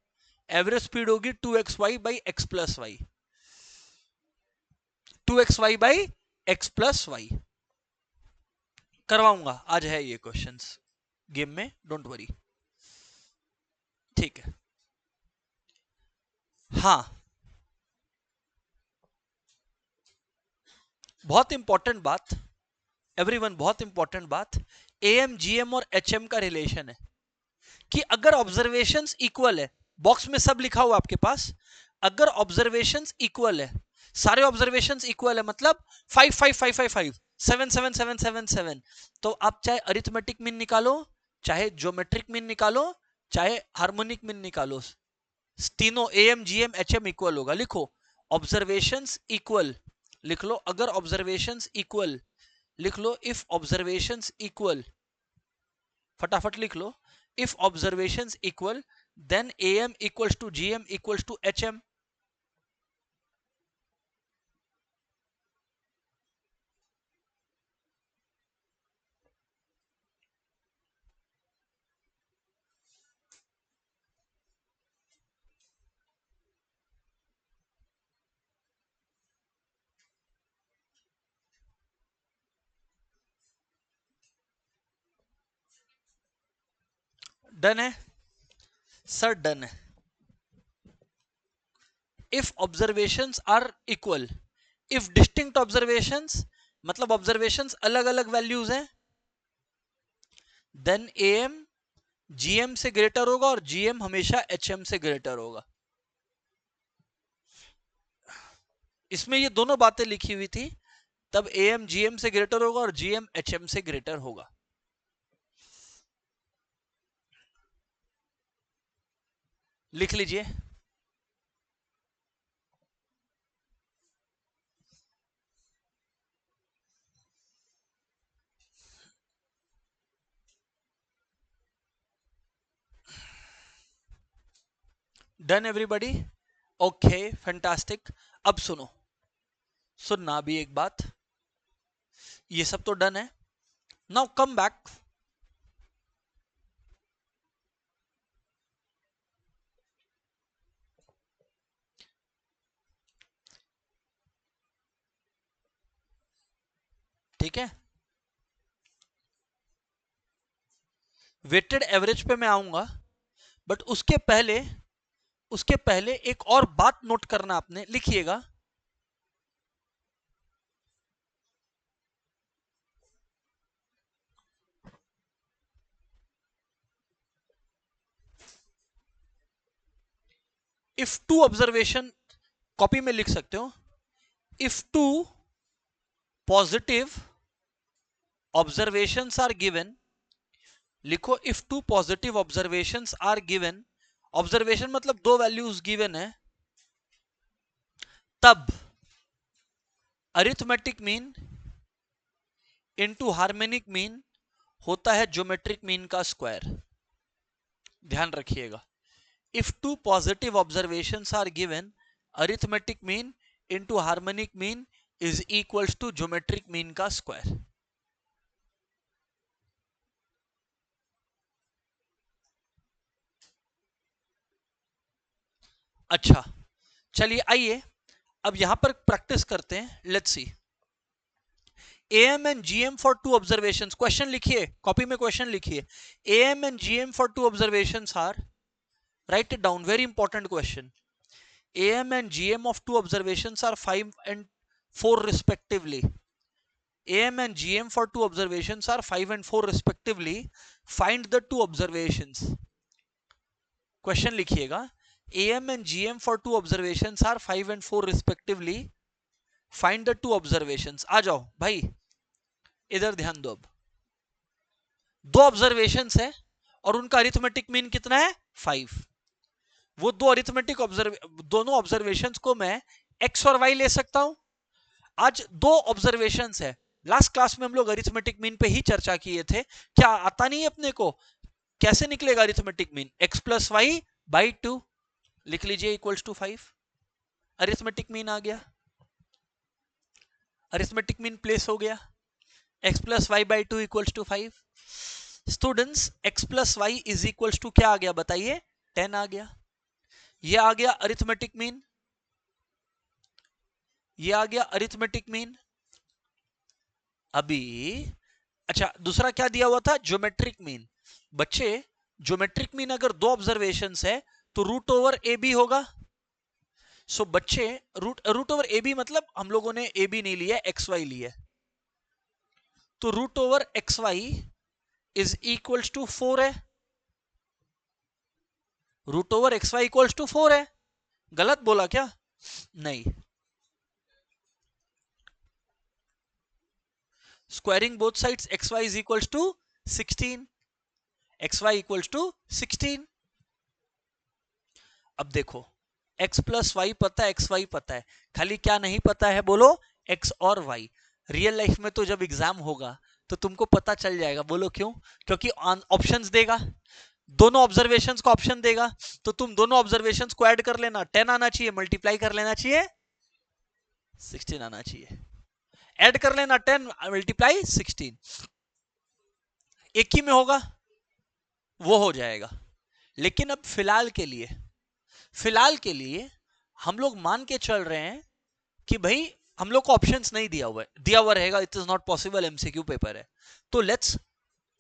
एवरेज स्पीड होगी 2xy by x plus y, 2xy by x plus y. करवाऊंगा, आज है ये क्वेश्चंस गेम में, डोंट वरी, ठीक है। हाँ, बहुत इंपॉर्टेंट बात एवरीवन, बहुत इंपॉर्टेंट बात, एएम जीएम और एचएम का रिलेशन है कि अगर ऑब्जर्वेशंस इक्वल है, बॉक्स में सब लिखा हुआ आपके पास, अगर ऑब्जर्वेशंस इक्वल है, सारे ऑब्जर्वेशंस इक्वल है, मतलब 5 5 5 5 5 7 7 7 7 7, तो आप चाहे अरिथमेटिक मीन निकालो, चाहे ज्योमेट्रिक मीन निकालो, चाहे हार्मोनिक मीन निकालो, तीनों एएम जीएम एचएम इक्वल होगा। लिखो ऑब्जर्वेशंस इक्वल, लिख लो अगर ऑब्जर्वेशंस इक्वल, लिख लो इफ ऑब्जर्वेशंस इक्वल, फटाफट लिख लो, if observations equal then AM equals to GM equals to HM. Done है सर, डन है। If observations are equal, if distinct observations मतलब ऑब्जर्वेशंस अलग अलग वैल्यूज हैं, देन एएम जीएम से ग्रेटर होगा और जीएम हमेशा एचएम से ग्रेटर होगा। इसमें ये दोनों बातें लिखी हुई थी, तब एएम जीएम से ग्रेटर होगा और जीएम एचएम से ग्रेटर होगा। लिख लीजिए, डन एवरीबॉडी, ओके फैंटास्टिक। अब सुनो, सुनना भी एक बात, ये सब तो डन है, नाउ कम बैक, ठीक है। वेटेड एवरेज पे मैं आऊंगा, बट उसके पहले एक और बात नोट करना, आपने लिखिएगा, इफ टू ऑब्जर्वेशन, कॉपी में लिख सकते हो, if two positive observations are given, लिखो if two positive observations are given, observation मतलब दो वैल्यूज गिवन है, तब arithmetic mean into harmonic mean होता है ज्योमेट्रिक मीन का स्क्वायर। ध्यान रखिएगा, if two positive observations are given, arithmetic mean into harmonic mean is equals to geometric mean का स्क्वायर। अच्छा चलिए आइए अब यहां पर प्रैक्टिस करते हैं. Let's see. AM and GM for two observations. Question लिखिए, कॉपी में क्वेश्चन लिखिए. AM and GM for two observations are, write it down, very important question. AM and GM of two observations are 5 and 4 respectively. AM and GM for two observations are 5 and 4 respectively. Find the two observations. Question लिखिएगा. AM and GM for two observations are 5 and 4 respectively. Find the two observations. आ जाओ भाई, इधर ध्यान दो. अब दो ऑब्जर्वेशंस है और उनका अरिथमेटिक मीन कितना है 5. वो दो अरिथमेटिक दोनों ऑब्जर्वेशंस को मैं x और y ले सकता हूं. आज दो ऑब्जर्वेशंस है. लास्ट क्लास में हम लोग अरिथमेटिक मीन पे ही चर्चा किए थे. क्या आता नहीं है अपने को? कैसे निकलेगा arithmetic mean? x plus y by 2 लिख लीजिए इक्वल्स टू 5. अरिथमेटिक मीन आ गया. अरिथमेटिक मीन प्लेस हो गया. x plus y by 2 equals to 5. Students x plus y is equals to क्या आ गया बताइए? 10 आ गया. ये आ गया अरिथमेटिक मीन. ये आ गया अरिथमेटिक मीन. अभी अच्छा दूसरा क्या दिया हुआ था? Geometric mean. बच्चे ज्योमेट्रिक मीन अगर दो ऑब्जर्वेशंस है तो रूट ओवर ए बी होगा. सो बच्चे रूट ओवर ए बी मतलब हम लोगों ने ए बी नहीं लिया, एक्स वाई लिया. तो root over x y is equals to 4 है. Root over x y equals to 4 है. गलत बोला क्या? नहीं. Squaring both sides xy is equals to 16. xy equals to 16. अब देखो x प्लस वाई पता है, xy पता है, खाली क्या नहीं पता है बोलो? x और y. रियल लाइफ में तो जब एग्जाम होगा तो तुमको पता चल जाएगा. बोलो क्यों? क्योंकि ऑप्शंस देगा, दोनों ऑब्जर्वेशंस का ऑप्शन देगा. तो तुम दोनों ऑब्जर्वेशंस को ऐड कर लेना. 10 आना चाहिए, मल्टीप्लाई कर लेना चाहिए 16 आना चाहिए. ऐड कर लेना 10 मल्टीप्लाई 16. एक ही में होगा वो हो जाएगा. लेकिन अब फिलहाल के लिए हम लोग मान के चल रहे हैं कि भाई हम लोग को ऑप्शंस नहीं दिया हुआ है. दिया हुआ रहेगा, it is not possible, MCQ paper है. तो लेट्स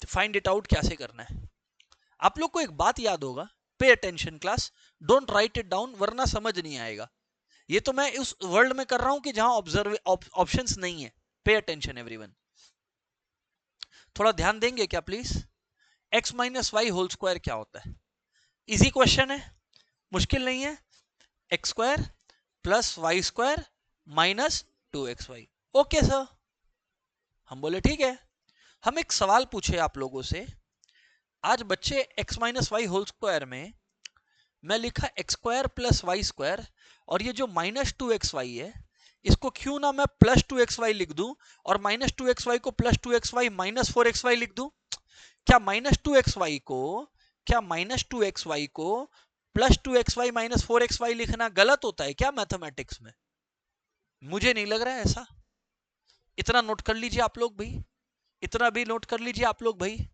फाइंड इट आउट कैसे करना है. आप लोग को एक बात याद होगा, पे attention class, don't write it down वरना समझ नहीं आएगा. ये तो मैं उस वर्ल्ड में कर रहा हूं कि जहां ऑप्शंस नहीं है. पे अटेंशन एवरीवन, थोड़ा ध्यान देंगे क्या please? x minus Y whole square क्या होता है? इजी क्वेश्चन है, मुश्किल नहीं है. X square plus y square minus 2xy. Okay sir, हम बोले ठीक है. हम एक सवाल पूछे आप लोगों से. आज बच्चे x minus Y whole square में मैं लिखा x square plus y square, और ये जो माइनस 2xy है इसको क्यों ना मैं प्लस 2xy लिख दूं और माइनस 2xy को प्लस 2xy माइनस 4xy लिख दूं. क्या माइनस 2xy को प्लस 2xy माइनस 4xy लिखना गलत होता है क्या मैथमेटिक्स में? मुझे नहीं लग रहा है ऐसा. इतना नोट कर लीजिए आप लोग भाई, इतना भी नोट कर लीजिए आप लोग भाई.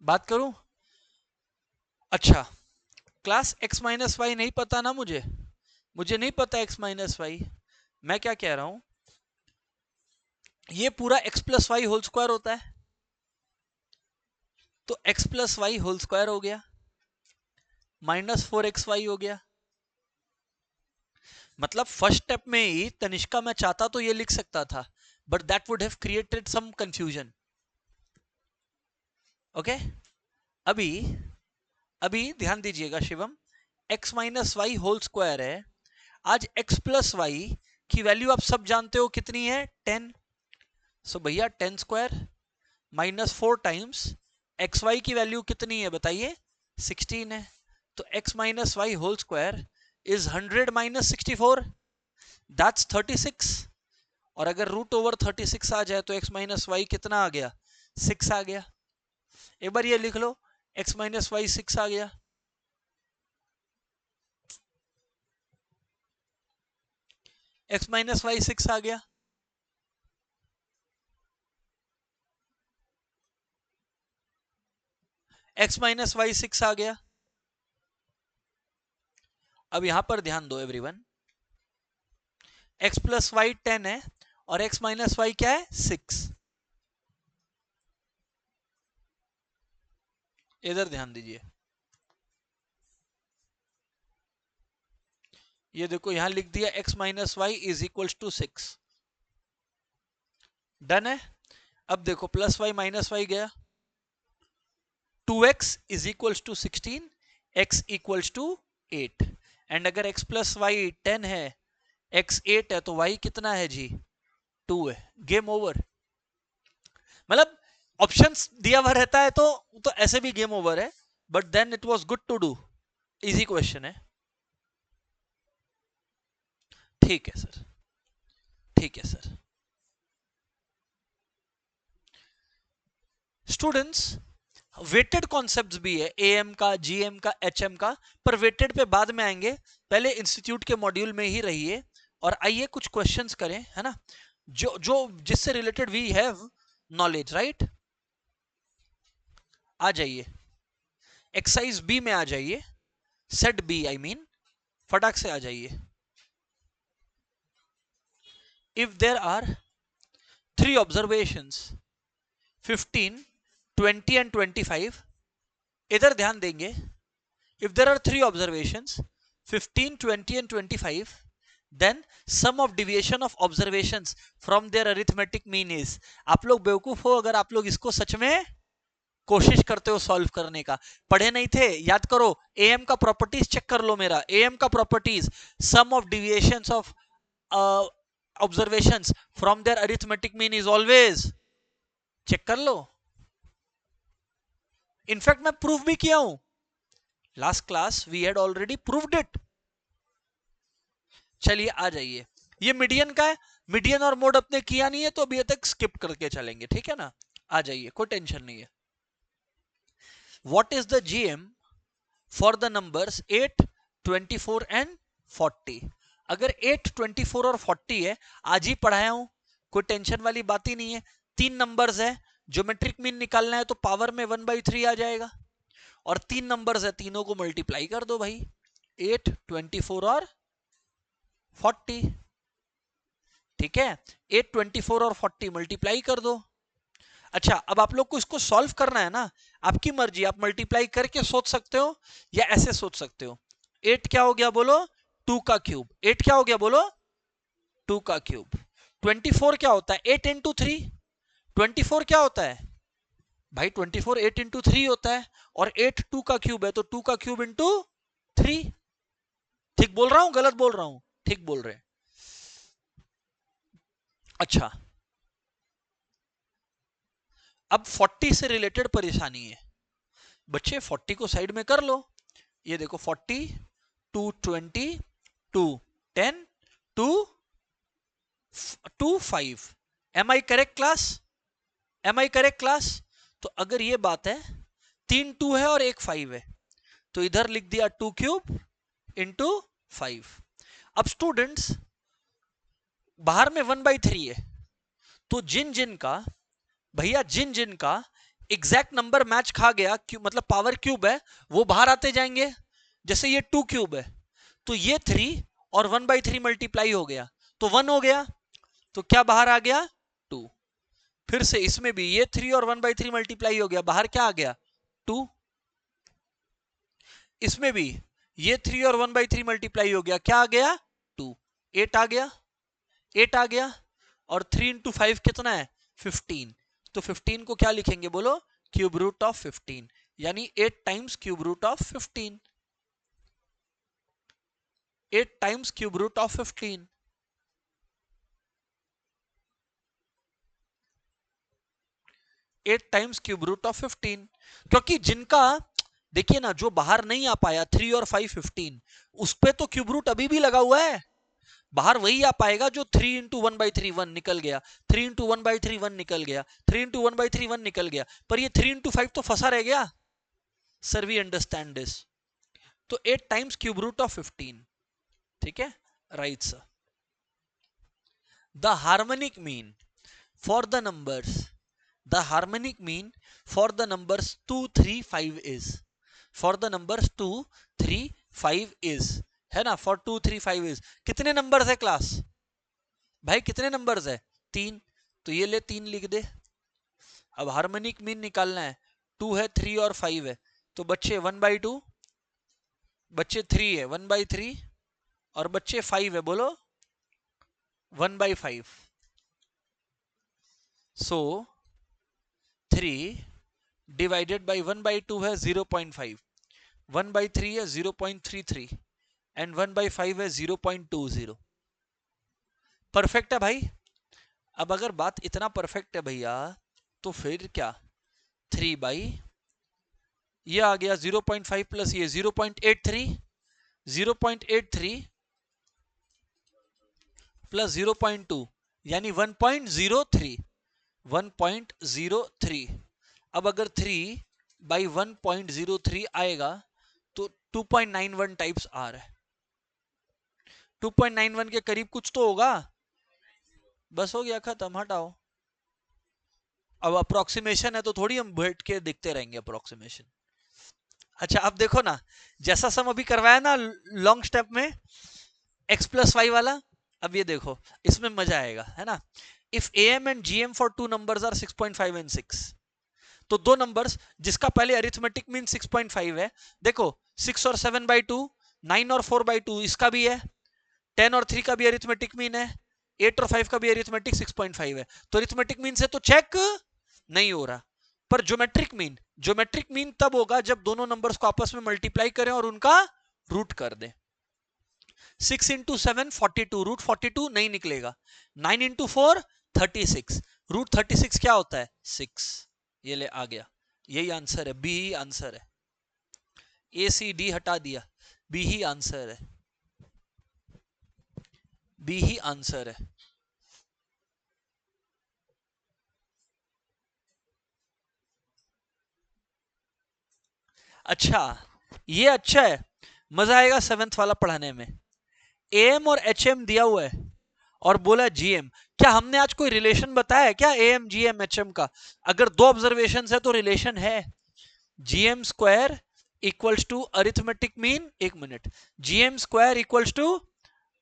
बात करूं? अच्छा क्लास x माइनस वाई नहीं पता ना मुझे नहीं पता x माइनस वाई. मैं क्या कह रहा हूं, ये पूरा x plus y whole square होता है, तो x plus y whole square हो गया माइनस 4xy हो गया. मतलब फर्स्ट स्टेप में ही तनिष्का मैं चाहता तो ये लिख सकता था, but that would have created some confusion. Okay, अभी ध्यान दीजिएगा Shivam. x minus Y whole square है. आज x प्लस वाई की वैल्यू आप सब जानते हो कितनी है? 10. सो भैया 10 square minus 4 times x y की वैल्यू कितनी है बताइए? 16 है. तो x माइनस वाई होल स्क्वायर इज 100 माइनस 64. दैट्स 36। और अगर रूट ओवर 36 आ जाए तो x माइनस वाई कितना आ गया, 6 आ गया। एक बार ये लिख लो, x माइनस वाई 6 आ गया। x माइनस वाई 6 आ गया। x माइनस वाई 6 आ गया। अब यहां पर ध्यान दो एवरीवन, x प्लस वाई 10 है और x माइनस वाई क्या है, 6। इधर ध्यान दीजिए, ये देखो यहां लिख दिया x minus y is equal to 6। Done है। अब देखो प्लस वाई माइनस वाई गया, 2x is equal to 16, x equal to 8। And अगर x प्लस वाई 10 है, x 8 है, तो y कितना है जी, 2 है। Game over. मतलब ऑप्शंस दिया हुआ रहता है तो ऐसे भी गेम ओवर है, but then it was good to do. Easy question है। ठीक है सर, ठीक है सर। स्टूडेंट्स, वेटेड कॉन्सेप्ट्स भी है, एएम का, जीएम का, एचएम का, पर वेटेड पे बाद में आएंगे। पहले इंस्टीट्यूट के मॉड्यूल में ही रहिए और आइए कुछ क्वेश्चंस करें, है ना, जो जो जिससे related we have knowledge, right. आ जाइए एक्सरसाइज बी में, आ जाइए सेट बी, आई मीन फटाक से आ जाइए। If there are 3 observations 15, 20 and 25, इधर ध्यान देंगे। If there are 3 observations 15, 20 and 25, then sum of deviation of observations from their arithmetic mean is। आप लोग बेवकूफ हो अगर आप लोग इसको सच में कोशिश करते हो सॉल्व करने का। पढ़े नहीं थे, याद करो, एएम का प्रॉपर्टीज चेक कर लो मेरा, एएम का properties, sum of deviations of observations from their arithmetic mean is always, check कर लो। इनफैक्ट मैं प्रूव भी किया हूं, last class we had already proved it. चलिए आ जाइए, ये मीडियन का है, मीडियन और मोड अपने किया नहीं है तो अभी तक स्किप करके चलेंगे, ठीक है ना। आ जाइए, कोई टेंशन नहीं है। What is the GM for the numbers 8, 24 and 40। अगर 8, 24 और 40 है, आज ही पढ़ाया हूं, कोई टेंशन वाली बात ही नहीं है। 3 नंबर्स है, ज्योमेट्रिक मीन निकालना है तो पावर में 1/3 आ जाएगा, और 3 नंबर्स है, तीनों को मल्टीप्लाई कर दो भाई, 8, 24 और 40। ठीक है, 8, 24 और 40 मल्टीप्लाई कर दो। अच्छा, अब आप लोग को इसको सॉल्व करना है ना, आपकी मर्जी, आप मल्टीप्लाई करके सोच सकते हो या ऐसे सोच सकते हो। 8 क्या हो गया बोलो, 2 का क्यूब। 8 क्या हो गया बोलो, 2 का क्यूब। 24 क्या होता है, 8 इंटू 3। 24 क्या होता है भाई, 24 8 इंटू 3 होता है, और 8 2 का क्यूब है, तो 2 का क्यूब इंटू 3। ठीक बोल रहा हूं, गलत बोल रहा हूं, ठीक बोल रहे हैं। अच्छा, अब 40 से रिलेटेड परेशानी है बच्चे, 40 को साइड में कर लो। ये देखो 40, 2, 20, 2, 10, 2, 2, 5। Am I correct class, am I correct class. तो अगर ये बात है, 3 2 है और 1 5 है, तो इधर लिख दिया 2 क्यूब इंटू 5। अब स्टूडेंट्स, बाहर में 1/3 है, तो जिन जिन का भैया, जिन जिन का एग्जैक्ट नंबर मैच खा गया, मतलब पावर क्यूब है, वो बाहर आते जाएंगे। जैसे ये 2 क्यूब है, तो ये 3 और 1/3 मल्टीप्लाई हो गया तो 1 हो गया, तो क्या बाहर आ गया, 2। फिर से इसमें भी ये 3 और 1/3 मल्टीप्लाई हो गया, बाहर क्या आ गया, 2। इसमें भी ये 3 और 1/3 मल्टीप्लाई हो गया, क्या आ गया, 2। 8 आ गया, 8 आ गया, और 3 इंटू 5 कितना है, 15। तो 15 को क्या लिखेंगे बोलो, क्यूब रूट ऑफ 15, यानी 8 times cube root of 15। 8 times cube root of 15। 8 times cube root of 15। क्योंकि जिनका देखिए ना, जो बाहर नहीं आ पाया 3 और 5 15, उस पे तो क्यूब रूट अभी भी लगा हुआ है। बाहर वही आ पाएगा जो 3 इंटू 1/3 1 निकल गया, 3 इंटू 1/3 1 निकल गया, 3 इंटू 1/3 1 निकल गया, पर ये 3 इंटू 5 तो फंसा रह गया। Sir we understand this. तो 8 टाइम्स क्यूब रूट ऑफ 15, ठीक है, right sir. The harmonic mean for the numbers, the harmonic mean for the numbers 2 3 5 is, for the numbers 2 3 5 is, है ना, for 2 3 5 is कितने नंबर्स है क्लास भाई, कितने नंबर्स है, 3, तो ये ले 3 लिख दे। अब हार्मोनिक मीन निकालना है, 2 है 3 और 5 है, तो बच्चे 1/2, बच्चे 3 है 1/3 और बच्चे 5 है, बोलो 1/5। सो 3 डिवाइडेड बाई 1/2 है 0.5, 1/3 है 0.33 एंड 1/5 है 0.20। परफेक्ट है भाई। अब अगर बात इतना परफेक्ट है भैया, तो फिर क्या, 3 बाई ये आ गया 0.5 प्लस ये 0.83, 0.83 प्लस 0.2 यानी 1.03, 1.03। अब अगर 3 बाई 1.03 आएगा तो 2.91 टाइप्स आ रहा है, 2.91 के करीब कुछ तो होगा। बस हो गया, खत्म, हटाओ। अब अप्रोक्सीमेशन है तो थोड़ी हम बैठ के देखते रहेंगे अप्रोक्सीमेशन। अच्छा अब देखो ना, जैसा सम अभी करवाया ना लॉन्ग स्टेप में x प्लस वाई वाला, अब ये देखो इसमें मजा आएगा, है ना। If am and gm for two numbers are 6.5 and 6, तो दो नंबर्स जिसका पहले अरिथमेटिक मीन 6.5 है, देखो 6 और 7/2, 9 और 4/2 इसका भी है, 10 और 3 का भी अरिथमेटिक मीन है, 8 और 5 का भी अरिथमेटिक 6.5 है। तो अरिथमेटिक मीन से तो चेक नहीं हो रहा, पर ज्योमेट्रिक मीन, ज्योमेट्रिक मीन तब होगा जब दोनों नंबर्स को आपस में मल्टीप्लाई करें और उनका रूट कर दें। 6 इंटू 7 42, रूट 42 नहीं निकलेगा। 9 इंटू 4 36, रूट 36 क्या होता है 6। ये ले आ गया, यही आंसर है, बी ही आंसर है। ए सी डी हटा दिया, बी ही आंसर है, बी ही आंसर है। अच्छा ये अच्छा है, मजा आएगा 7th वाला पढ़ाने में। एम और एच एम दिया हुआ है और बोला जीएम, क्या हमने आज कोई रिलेशन बताया है क्या एम जीएम एच एम का? अगर दो ऑब्जर्वेशन है तो रिलेशन है, GM square equals to arithmetic mean, एक minute, GM square equals to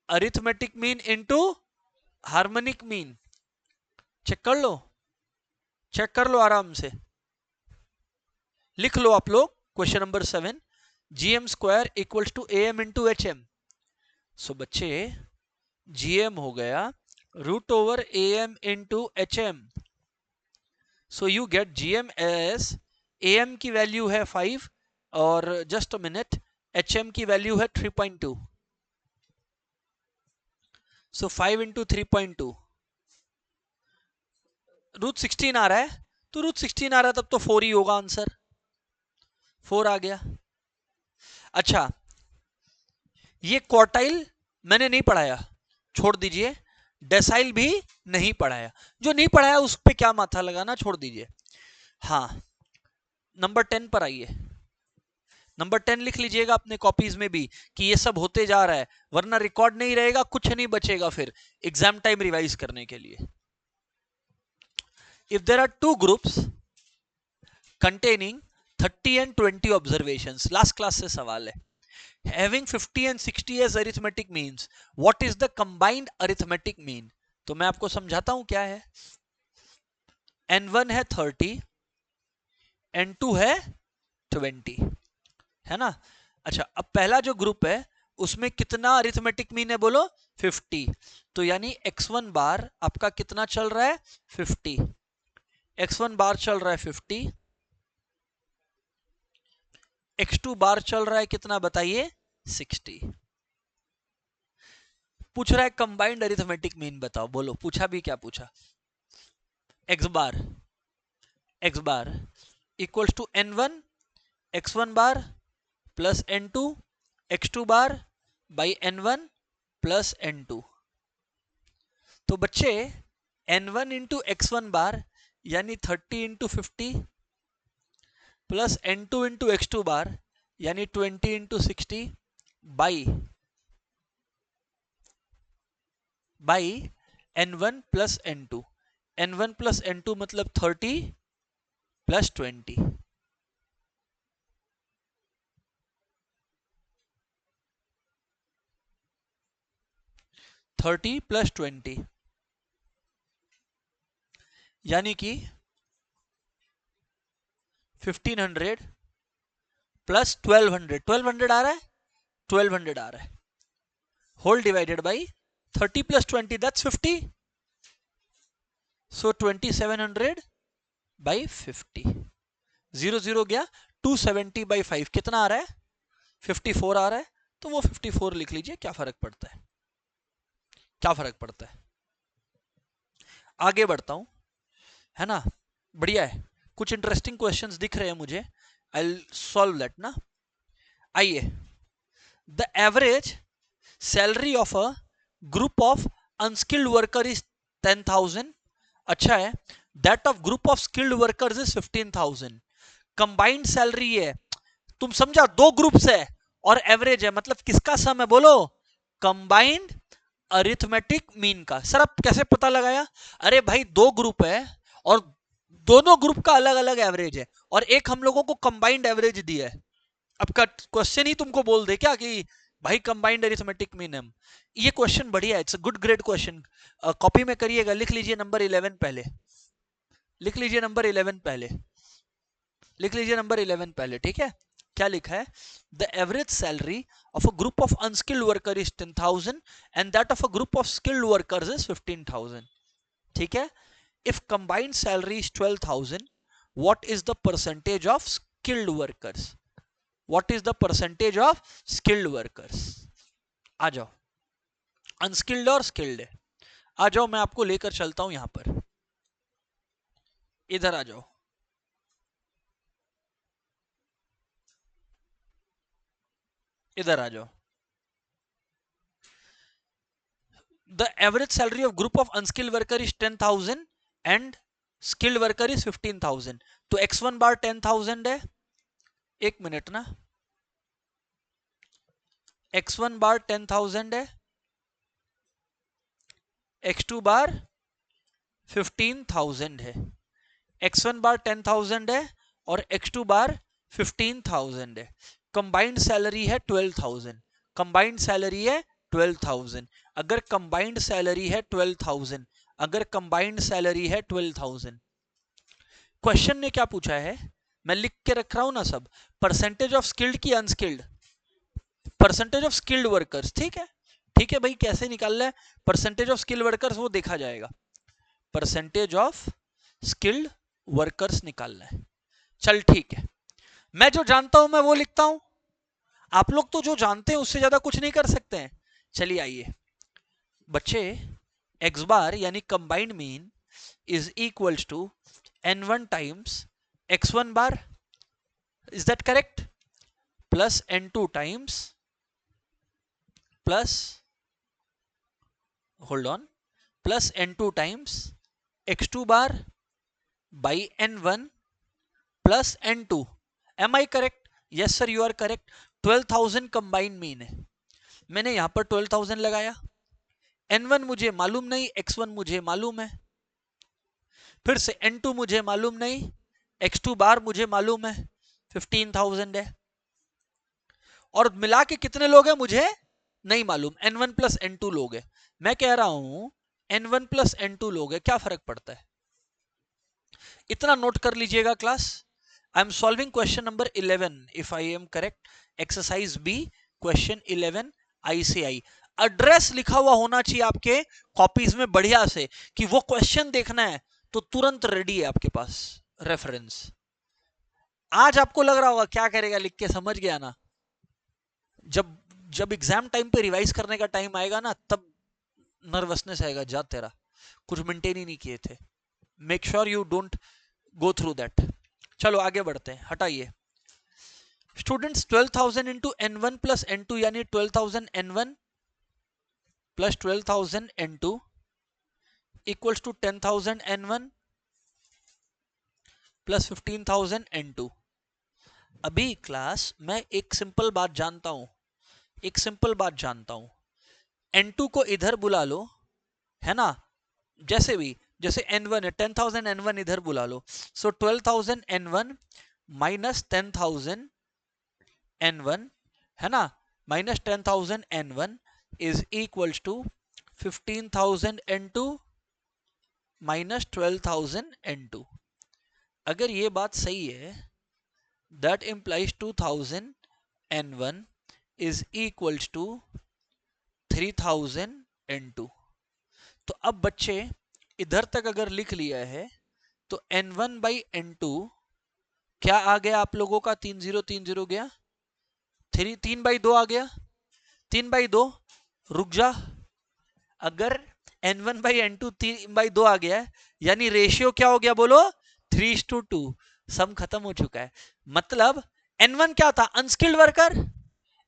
arithmetic mean into harmonic mean. Check कर लो, चेक कर लो आराम से, लिख लो आप लोग question number 7, GM square equals to M into H M. So बच्चे जीएम हो गया root over M into H M, so you get GM as, M की वैल्यू है 5 और just a minute H M की वैल्यू है 3.2, सो 5 इंटू 3.2 रूट 16 आ रहा है, तो रूट 16 आ रहा है तब तो 4 ही होगा आंसर, 4 आ गया। अच्छा ये क्वार्टाइल मैंने नहीं पढ़ाया, छोड़ दीजिए, डेसाइल भी नहीं पढ़ाया, जो नहीं पढ़ाया उस पे क्या माथा लगाना, छोड़ दीजिए। हाँ नंबर 10 पर आइए, नंबर 10 लिख लीजिएगा अपने कॉपीज में भी कि ये सब होते जा रहा है, वरना रिकॉर्ड नहीं रहेगा, कुछ नहीं बचेगा फिर एग्जाम टाइम रिवाइज करने के लिए। If there are two groups containing 30 and 20 observations, last class से सवाल है, having 50 and 60 as arithmetic means, what is the combined arithmetic mean? तो मैं आपको समझाता हूं क्या है। n1 है 30, n2 है 20, है ना। अच्छा अब पहला जो ग्रुप है उसमें कितना अरिथमेटिक मीन है बोलो 50, तो यानी x1 बार आपका कितना चल रहा है 50, x1 बार चल रहा है 50, x2 बार चल रहा है कितना बताइए 60। पूछ रहा है कंबाइंड अरिथमेटिक मीन बताओ, बोलो पूछा भी क्या पूछा, x bar equals to n1 x1 bar plus n2 x2 bar by n1 plus n2, तो बच्चे n1 इंटू x1 बार यानी 30 into 50 plus n2 into x2 बार यानी 20 into 60 by n1 plus n2। n1 plus n2 मतलब 30 प्लस 20। 30 प्लस 20 यानी कि 1500 प्लस 1200। 1200 आ रहा है, 1200 आ रहा है, whole divided by 30 plus 20 that's 50। So 2700 by 50। 0 गया, 270 बाई 5 कितना आ रहा है? 54 आ रहा है। तो वो 54 लिख लीजिए, क्या फर्क पड़ता है, क्या फर्क पड़ता है। आगे बढ़ता हूं, है ना, बढ़िया है। कुछ इंटरेस्टिंग क्वेश्चंस दिख रहे हैं मुझे, आई विल सॉल्व दैट ना। आइए, the average salary of a group of unskilled worker is 10,000। अच्छा है, that of group of skilled workers is 15,000। Combined salary है, तुम समझा, दो ग्रुप्स है और एवरेज है, मतलब किसका सम है बोलो? कंबाइंड अरिथमेटिक मीन का। सर आप कैसे पता लगाया? अरे भाई दो ग्रुप है और दोनों ग्रुप का अलग अलग एवरेज है और एक हम लोगों को कंबाइंड एवरेज दिया है। अब का क्वेश्चन ही तुमको बोल दे क्या कि भाई कंबाइंड अरिथमेटिक मीन। ये क्वेश्चन बढ़िया है, it's a good grade question. Copy में करिएगा, लिख लीजिए नंबर 11 पहले, लिख लीजिए नंबर 11 पहले, लिख लीजिए नंबर 11 पहले, ठीक है। क्या लिखा है? The average salary of a group of unskilled worker is 10,000 and that of a group of skilled workers is 15,000। ठीक है। If combined salary is 12,000, what is the percentage of skilled workers? What is the percentage of skilled workers? आ जाओ, अनस्किल्ड और स्किल्ड है, आ जाओ, मैं आपको लेकर चलता हूं यहां पर, इधर आ जाओ, इधर आ जाओ। The average salary of group of unskilled worker is 10,000 and skilled worker is 15,000। तो x1 बार 10,000 है, एक मिनट ना, x1 बार 10,000 है, x2 बार 15,000 है। x1 बार 10,000 है और x2 बार 15,000 है। कंबाइंड सैलरी है 12,000, कंबाइंड सैलरी है 12,000। अगर कंबाइंड सैलरी है 12,000, अगर कंबाइंड सैलरी है 12,000, क्वेश्चन ने क्या पूछा है, मैं लिख के रख रहा हूं ना सब, परसेंटेज ऑफ स्किल्ड की unskilled, percentage of skilled workers. ठीक है, ठीक है भाई, कैसे निकालना है परसेंटेज ऑफ स्किल्ड वर्कर्स, वो देखा जाएगा। परसेंटेज ऑफ स्किल्ड वर्कर्स निकालना है। चल ठीक है, मैं जो जानता हूं मैं वो लिखता हूं, आप लोग तो जो जानते हैं उससे ज्यादा कुछ नहीं कर सकते हैं। चलिए आइए बच्चे, x बार यानी combined mean is equals to n1 times x1 bar, is that correct, plus n2 times, plus, hold on, plus n2 times x2 bar by n1 plus n2। Am I correct? Yes sir you are correct. 12,000 combined mean है, मैंने यहां पर 12,000 लगाया। n1 मुझे मालूम नहीं, x1 मुझे मालूम है, फिर से n2 मुझे मालूम नहीं, x2 बार मुझे मालूम है, 15,000 है, और मिला के कितने लोग हैं मुझे नहीं मालूम, n1 प्लस n2 लोग हैं। मैं कह रहा हूं n1 प्लस n2 लोग हैं, क्या फर्क पड़ता है? इतना नोट कर लीजिएगा class. I am solving question number 11 if I am correct, exercise B question 11 ICI। Address लिखा हुआ होना चाहिए आपके कॉपीज में बढ़िया से, कि वो क्वेश्चन देखना है तो तुरंत रेडी है आपके पास रेफरेंस। आज आपको लग रहा होगा क्या करेगा लिख के, समझ गया ना, जब जब एग्जाम टाइम पे रिवाइज करने का टाइम आएगा ना, तब नर्वसनेस आएगा, जा तेरा कुछ मेंटेन ही नहीं किए थे। Make sure you don't go through that. चलो आगे बढ़ते हैं, हटाइए students. 12,000 into n1 plus n2 यानी 12,000 n1 plus 12,000 n2 equals to 10,000 n1 plus 15,000 n2। अभी क्लास मैं एक सिंपल बात जानता हूं, एक सिंपल बात जानता हूं, n2 को इधर बुला लो, है ना, जैसे भी, जैसे n1 है 10,000 n1 इधर बुला लो, सो 12,000 n1 माइनस 10,000 n1, है ना, minus 10,000 n1 is equals to 15,000 n2 minus 12,000 n2। अगर ये बात सही है, that implies 2000 n1 is equals to 3000 n2। तो अब बच्चे इधर तक अगर लिख लिया है तो n1 बाई n2 क्या आ गया आप लोगों का, 3030 गया, 3/2 आ गया, 3/2। रुक जा, अगर n1 बाई n2 3/2 आ गया यानी रेशियो क्या हो गया बोलो, 3:2। सम खत्म हो चुका है। मतलब n1 क्या था, अनस्किल्ड वर्कर,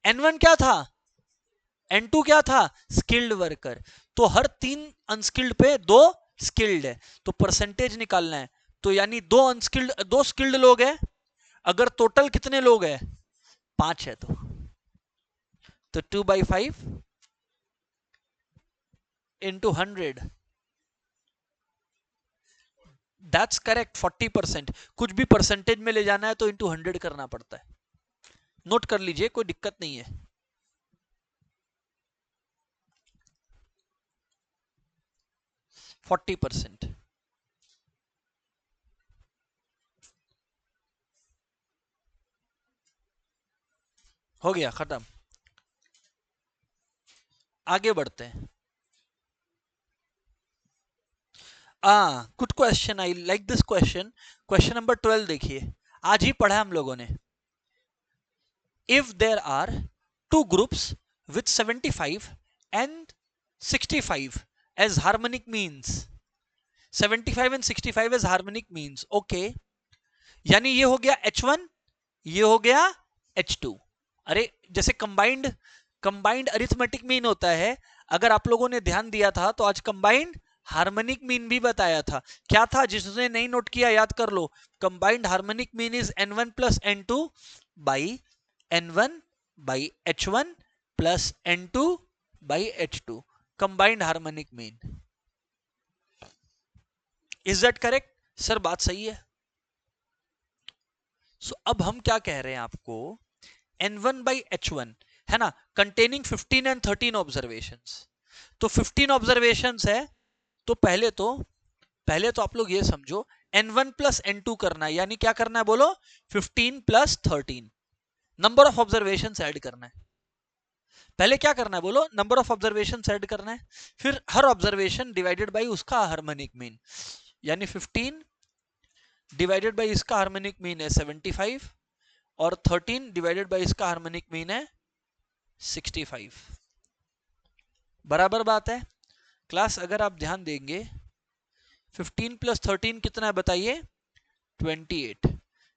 n1 क्या था, n2 क्या था, स्किल्ड वर्कर। तो हर 3 अनस्किल्ड पे 2 स्किल्ड है, तो परसेंटेज निकालना है। तो यानी 2 अनस्किल्ड 2 स्किल्ड लोग हैं, अगर टोटल कितने लोग हैं, 5 है, तो 2/5 into 100, दैट्स करेक्ट, 40%। कुछ भी परसेंटेज में ले जाना है तो इंटू 100 करना पड़ता है, नोट कर लीजिए, कोई दिक्कत नहीं है। फोर्टी परसेंट हो गया, खत्म। आगे बढ़ते हैं। Good question, I like this question. Question number 12 देखिए, आज ही पढ़ा हम लोगों ने। If there are 2 groups with 75 and 65 as harmonic means, 75 and 65 as harmonic means, okay, यानी ये हो गया H1, ये हो गया H2। अरे जैसे कंबाइंड कंबाइंड अरिथमेटिक मीन होता है, अगर आप लोगों ने ध्यान दिया था तो आज कंबाइंड हार्मोनिक मीन भी बताया था। क्या था, जिसने नहीं नोट किया याद कर लो। Combined harmonic mean is n1 plus n2 by n1 by h1 plus n2 by h2, combined harmonic mean. Is that correct sir, बात सही है। सो अब हम क्या कह रहे हैं आपको, n1 बाई h1 है ना, कंटेनिंग 15 एंड 13 ऑब्जर्वेशंस। तो 15 ऑब्जर्वेशंस है, तो पहले तो आप लोग ये समझो n1 प्लस n2 करना है, यानी क्या करना है बोलो, 15 plus 13 number of observations add करना है। पहले क्या करना है बोलो, नंबर ऑफ ऑब्जर्वेशंस ऐड करना है, फिर हर ऑब्जर्वेशन डिवाइडेड बाई उसका हार्मोनिक मीन, यानी 15 डिवाइडेड बाई इसका हार्मोनिक मीन है 75 और 13 डिवाइडेड बाई इसका हार्मोनिक मीन है 65। बराबर बात है क्लास, अगर आप ध्यान देंगे 15 प्लस 13 कितना है बताइए, 28।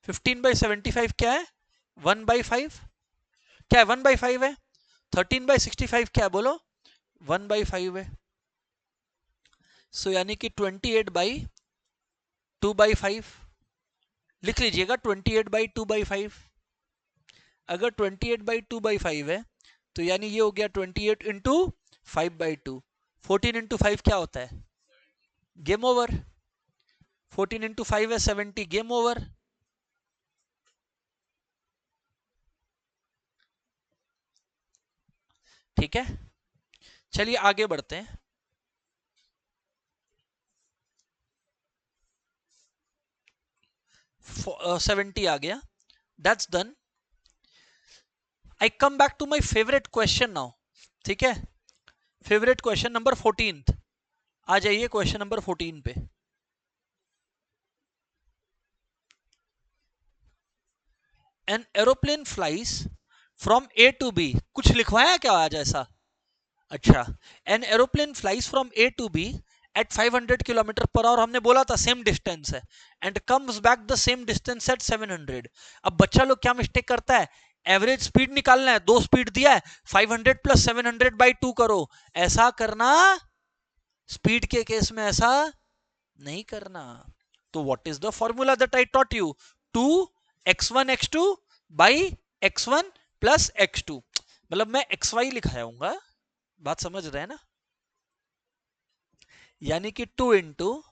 15 बाई 75 क्या है, 1/5, क्या है 1/5 है। 13 बाई 65 क्या है बोलो, 1/5 है। सो यानी कि 28 बाई 2/5 लिख लीजिएगा, 28 बाई 2/5। अगर 28 बाई 2/5 है तो यानी ये हो गया 28 इंटू 5/2। 14 इंटू 5 क्या होता है, गेम ओवर। 14 इंटू 5 है 70, गेम ओवर। ठीक है, चलिए आगे बढ़ते हैं। uh, 70 आ गया, that's done. I come back to my favourite question now. ठीक है, फेवरेट क्वेश्चन नंबर 14। आ जाइए क्वेश्चन नंबर 14 पे। An aeroplane flies from A to B, कुछ लिखवाया क्या आज ऐसा, अच्छा, an aeroplane flies from A to B at 500 kilometre per hour, हमने बोला था सेम डिस्टेंस है, and comes back the same distance at 700। अब बच्चा लोग क्या मिस्टेक करता है, एवरेज स्पीड निकालना है, 2 स्पीड दिया है, 500 प्लस 700 बाई 2 करो, ऐसा करना स्पीड के केस में ऐसा नहीं करना। तो what is the formula that I taught you? 2x1 x2 by x1 plus x2। मतलब मैं xy लिखाऊंगा, बात समझ रहे हैं ना? यानी कि 2 इंटू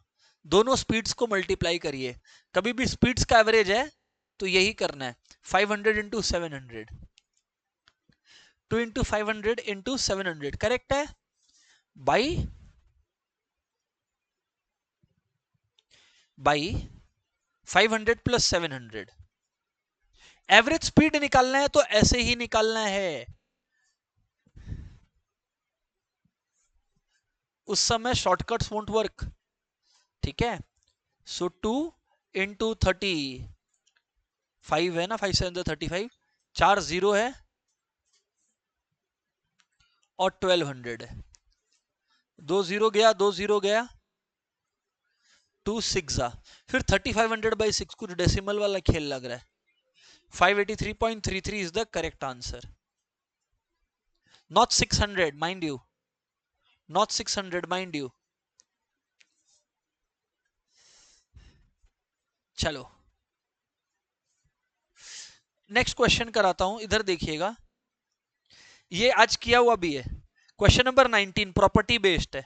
दोनों स्पीड्स को मल्टीप्लाई करिए। कभी भी स्पीड्स का एवरेज है तो यही करना है। 500 इंटू 700, 2 इंटू 500 इंटू 700 करेक्ट है, बाई 500 प्लस 700। एवरेज स्पीड निकालना है तो ऐसे ही निकालना है। उस समय शॉर्टकट्स वोंट वर्क, ठीक है? सो 2 इंटू 35 है ना, 5 7 35, 4 0 है और 1200 है। 2 0 गया, 2 0 गया, 2 6 आ, फिर 3500 बाई 6 कुछ डेसिमल वाला खेल लग रहा है। 583.33 is the correct answer. Not 600, mind you. Not 600, mind you. चलो नेक्स्ट क्वेश्चन कराता हूं, इधर देखिएगा। ये आज किया हुआ भी है। क्वेश्चन नंबर 19 प्रॉपर्टी बेस्ड है।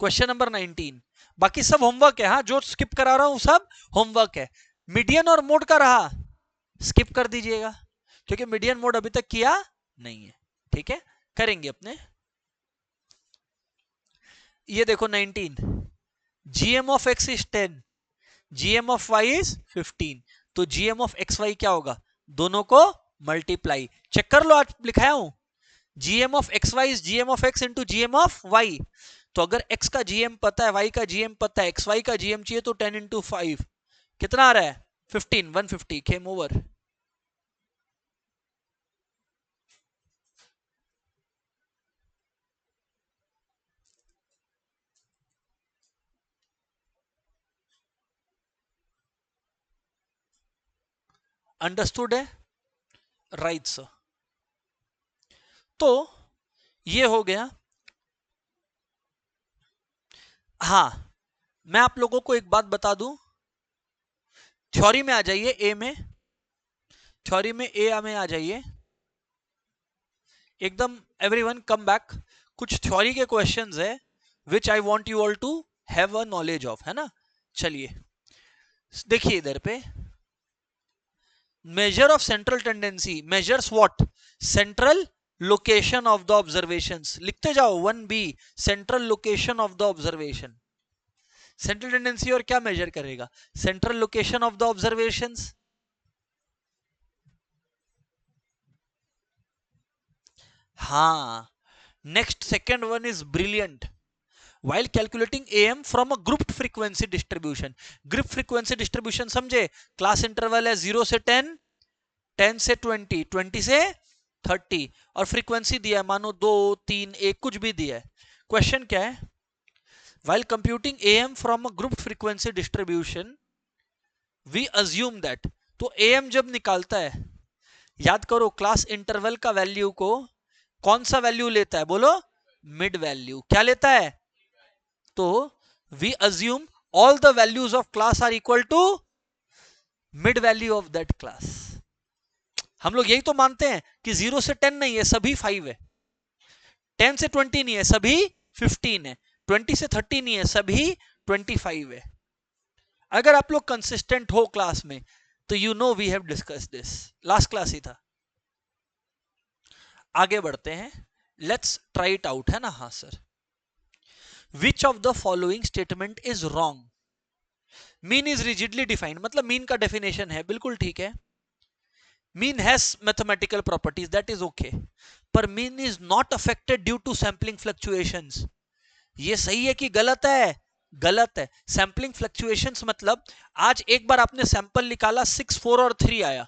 क्वेश्चन नंबर 19, बाकी सब होमवर्क है। हाँ, जो स्किप करा रहा हूं सब होमवर्क है। मीडियन और मोड का रहा स्किप कर दीजिएगा, क्योंकि मीडियन मोड अभी तक किया नहीं है, ठीक है? करेंगे अपने। ये देखो 19, gm of x is 10, gm of y is 15, तो gm ऑफ xy क्या होगा? दोनों को मल्टीप्लाई चेक कर लो, आज लिखाया हूं। gm of xy is gm of x into gm of y। तो अगर x का gm पता है, y का gm पता है, xy का gm चाहिए, तो 10 इंटू 5 कितना आ रहा है? 15, 150। Came over. अंडरस्टूड है? Right sir. तो ये हो गया। हाँ, मैं आप लोगों को एक बात बता दूं, थ्योरी में आ जाइए, ए में, थ्योरी में ए में आ जाइए एकदम। Everyone come back. कुछ थ्योरी के क्वेश्चंस है which I want you all to have a knowledge of, है ना? चलिए देखिए इधर पे, measure of central tendency measures what? Central location of the observations। लिखते जाओ 1b, central location of the observation। Central tendency और क्या मेजर करेगा? Central location of the observations. हाँ, next second one is brilliant. while calculating AM from a grouped frequency distribution। Group frequency distribution समझे? क्लास इंटरवल है 0 से 10, 10 से 20, 20 से 30, और फ्रीक्वेंसी दिया है, मानो 2 3 1 कुछ भी दिया है। क्वेश्चन क्या है? while computing AM from a grouped frequency distribution we assume that। तो AM जब निकालता है, याद करो क्लास इंटरवल का वैल्यू को कौन सा वैल्यू लेता है? बोलो, मिड वैल्यू। क्या लेता है? तो we assume all the values of class are equal to mid value of that class। हम लोग यही तो मानते हैं कि 0 से 10 नहीं है, सभी 5 है। 10 से 20 नहीं है, सभी 15 है। 20 से 30 नहीं है, सभी 25 है। अगर आप लोग कंसिस्टेंट हो क्लास में तो you know we have discuss this, last class ही था। आगे बढ़ते हैं, लेट्स ट्राई इट आउट, है ना? हाँ sir. Which of the following statement is wrong? Mean is rigidly defined, मतलब मीन का डेफिनेशन है, बिल्कुल ठीक है। Mean has mathematical properties, that is okay, पर mean is not affected due to sampling fluctuations. ये सही है कि गलत है? गलत है। सैंपलिंग फ्लक्चुएशंस मतलब आज एक बार आपने सैंपल निकाला 6 4 और 3 आया,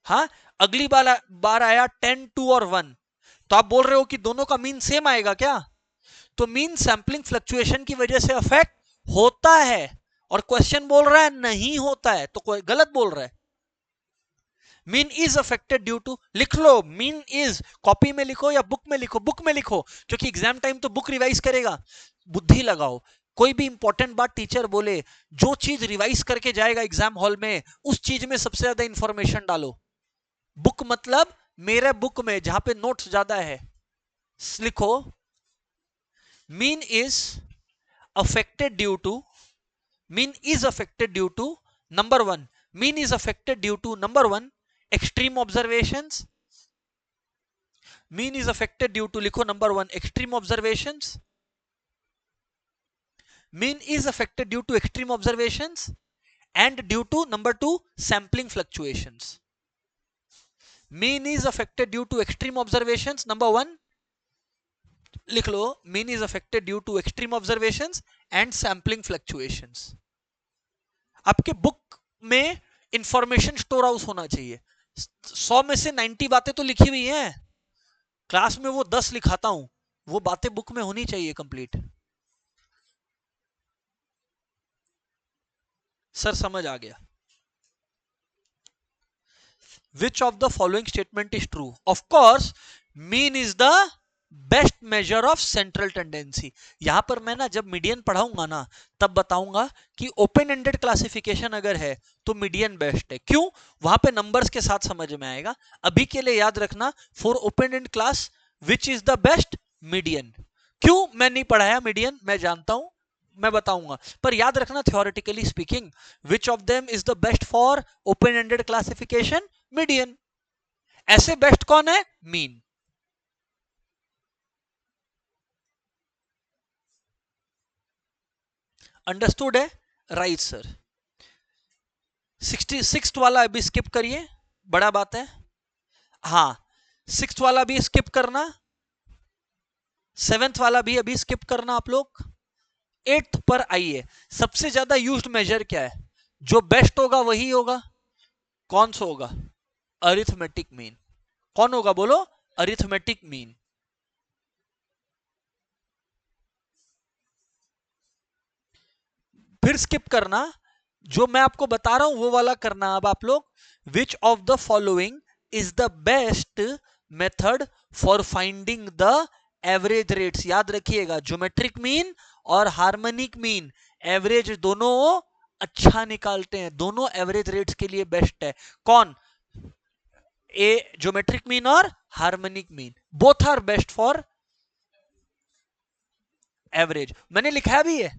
हाँ, अगली बार आया 10 2 और 1, तो आप बोल रहे हो कि दोनों का मीन सेम आएगा क्या? तो मीन सैंपलिंग फ्लक्चुएशन की वजह से अफेक्ट होता है, और क्वेश्चन बोल रहा है नहीं होता है, तो कोई गलत बोल रहा है। Mean is affected due to, लिख लो मीन इज, कॉपी में लिखो या बुक में लिखो, बुक में लिखो क्योंकि एग्जाम टाइम तो बुक रिवाइज करेगा। बुद्धि लगाओ, कोई भी इंपॉर्टेंट बात टीचर बोले, जो चीज रिवाइज करके जाएगा एग्जाम हॉल में उस चीज में सबसे ज्यादा इंफॉर्मेशन डालो। बुक मतलब मेरे बुक में जहां पे नोट्स ज्यादा है। लिखो mean is affected due to, mean is affected due to number one, mean is affected due to number one extreme observations, mean is affected due to, लिखो number one extreme observations, mean is affected due to extreme observations and due to number two sampling fluctuations. Mean is affected due to extreme observations, number one लिख लो, mean is affected due to extreme observations and sampling fluctuations. आपके बुक में इंफॉर्मेशन स्टोर हाउस होना चाहिए। 100 में से 90 बातें तो लिखी हुई हैं, क्लास में वो 10 लिखाता हूं, वो बातें बुक में होनी चाहिए कंप्लीट। सर समझ आ गया। Which of the following statement is true? Of course, mean is the best measure of central tendency. यहां पर मैं ना जब मीडियन पढ़ाऊंगा ना तब बताऊंगा कि ओपन एंडेड क्लासिफिकेशन अगर है तो मीडियन बेस्ट है। क्यों? वहां पे नंबर्स के साथ समझ में आएगा। अभी के लिए याद रखना, for open and class which is the best, median. क्यों मैं नहीं पढ़ाया मीडियन, मैं जानता हूं, मैं बताऊंगा, पर याद रखना theoretically speaking which of them is the best for open ended classification, median. ऐसे बेस्ट कौन है? मीन। अंडरस्टूड है? Right sir. 66 वाला अभी स्किप करिए, बड़ा बात है। हाँ 6 वाला भी स्किप करना, 7th वाला भी अभी स्किप करना आप लोग। 8th पर आइए। सबसे ज्यादा यूज्ड मेजर क्या है? जो बेस्ट होगा वही होगा। कौन सा होगा? Arithmetic mean. कौन होगा बोलो? Arithmetic mean. फिर स्किप करना, जो मैं आपको बता रहा हूं वो वाला करना अब आप लोग। विच of the following is the best method for finding the average rates. याद रखिएगा, ज्योमेट्रिक मीन और हार्मोनिक मीन एवरेज दोनों अच्छा निकालते हैं, दोनों एवरेज रेट्स के लिए बेस्ट है। कौन? ए ज्योमेट्रिक मीन और harmonic mean, both are best for average. मैंने लिखा भी है,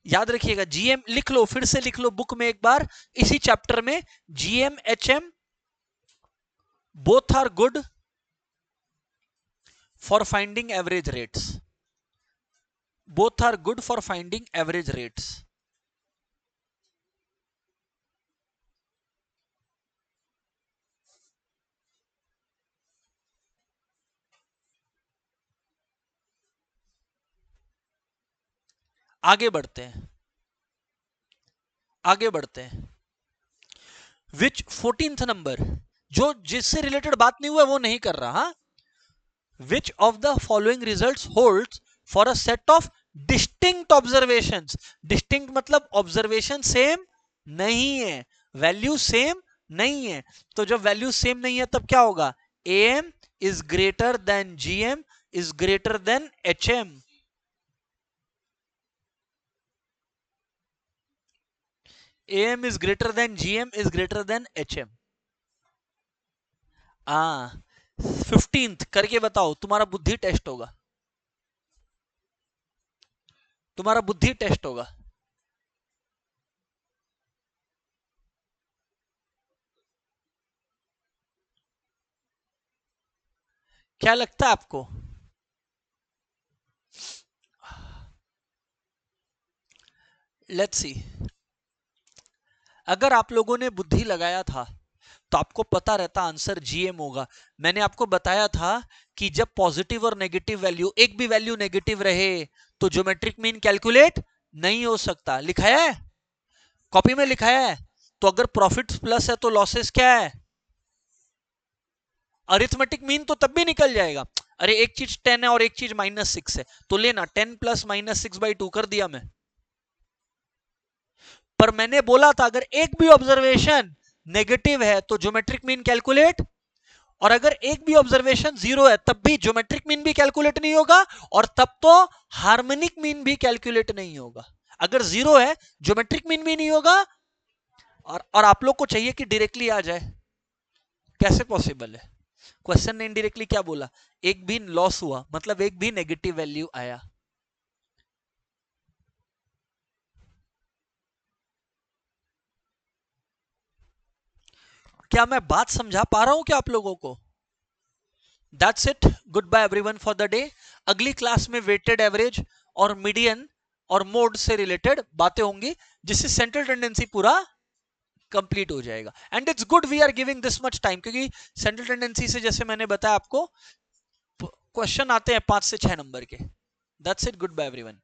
याद रखिएगा। जीएम लिख लो, फिर से लिख लो बुक में एक बार, इसी चैप्टर में। GM HM both are good for finding average rates, both are good for finding average rates. आगे बढ़ते हैं, आगे बढ़ते हैं। विच 14th नंबर, जो जिससे रिलेटेड बात नहीं हुआ वो नहीं कर रहा। विच of the following results holds for a set of distinct observations. Distinct मतलब ऑब्जर्वेशन सेम नहीं है, वैल्यू सेम नहीं है। तो जब वैल्यू सेम नहीं है तब क्या होगा? Am is greater than GM is greater than HM. AM is greater than GM is greater than HM। 15th करके बताओ, तुम्हारा बुद्धि टेस्ट होगा, तुम्हारा बुद्धि टेस्ट होगा। क्या लगता है आपको? Let's see. अगर आप लोगों ने बुद्धि लगाया था तो आपको पता रहता आंसर जीएम होगा। मैंने आपको बताया था कि जब पॉजिटिव और नेगेटिव वैल्यू, एक भी वैल्यू नेगेटिव रहे तो ज्योमेट्रिक मीन कैलकुलेट नहीं हो सकता। लिखाया है, कॉपी में लिखाया है। तो अगर प्रॉफिट प्लस है तो लॉसेस क्या है? अरिथमेटिक मीन तो तब भी निकल जाएगा। अरे एक चीज 10 है और एक चीज -6 है, तो लेना 10 प्लस -6/2 कर दिया मैं। पर मैंने बोला था अगर एक भी ऑब्जर्वेशन नेगेटिव है तो ज्योमेट्रिक मीन कैलकुलेट, और अगर एक भी ऑब्जर्वेशन जीरो है तब भी ज्योमेट्रिक मीन भी कैलकुलेट नहीं होगा, और तब तो हार्मोनिक मीन भी कैलकुलेट नहीं होगा। अगर जीरो है ज्योमेट्रिक मीन भी नहीं होगा, और आप लोग को चाहिए कि डायरेक्टली आ जाए, कैसे पॉसिबल है? क्वेश्चन ने इनडायरेक्टली क्या बोला, एक भी लॉस हुआ मतलब एक भी नेगेटिव वैल्यू आया। क्या मैं बात समझा पा रहा हूं क्या आप लोगों को? That's it, good bye everyone for the day. अगली क्लास में वेटेड एवरेज और मीडियन और मोड से रिलेटेड बातें होंगी, जिससे सेंट्रल टेंडेंसी पूरा कंप्लीट हो जाएगा। And it's good we are giving this much time, क्योंकि सेंट्रल टेंडेंसी से जैसे मैंने बताया आपको क्वेश्चन आते हैं 5 से 6 नंबर के। That's it, good bye everyone.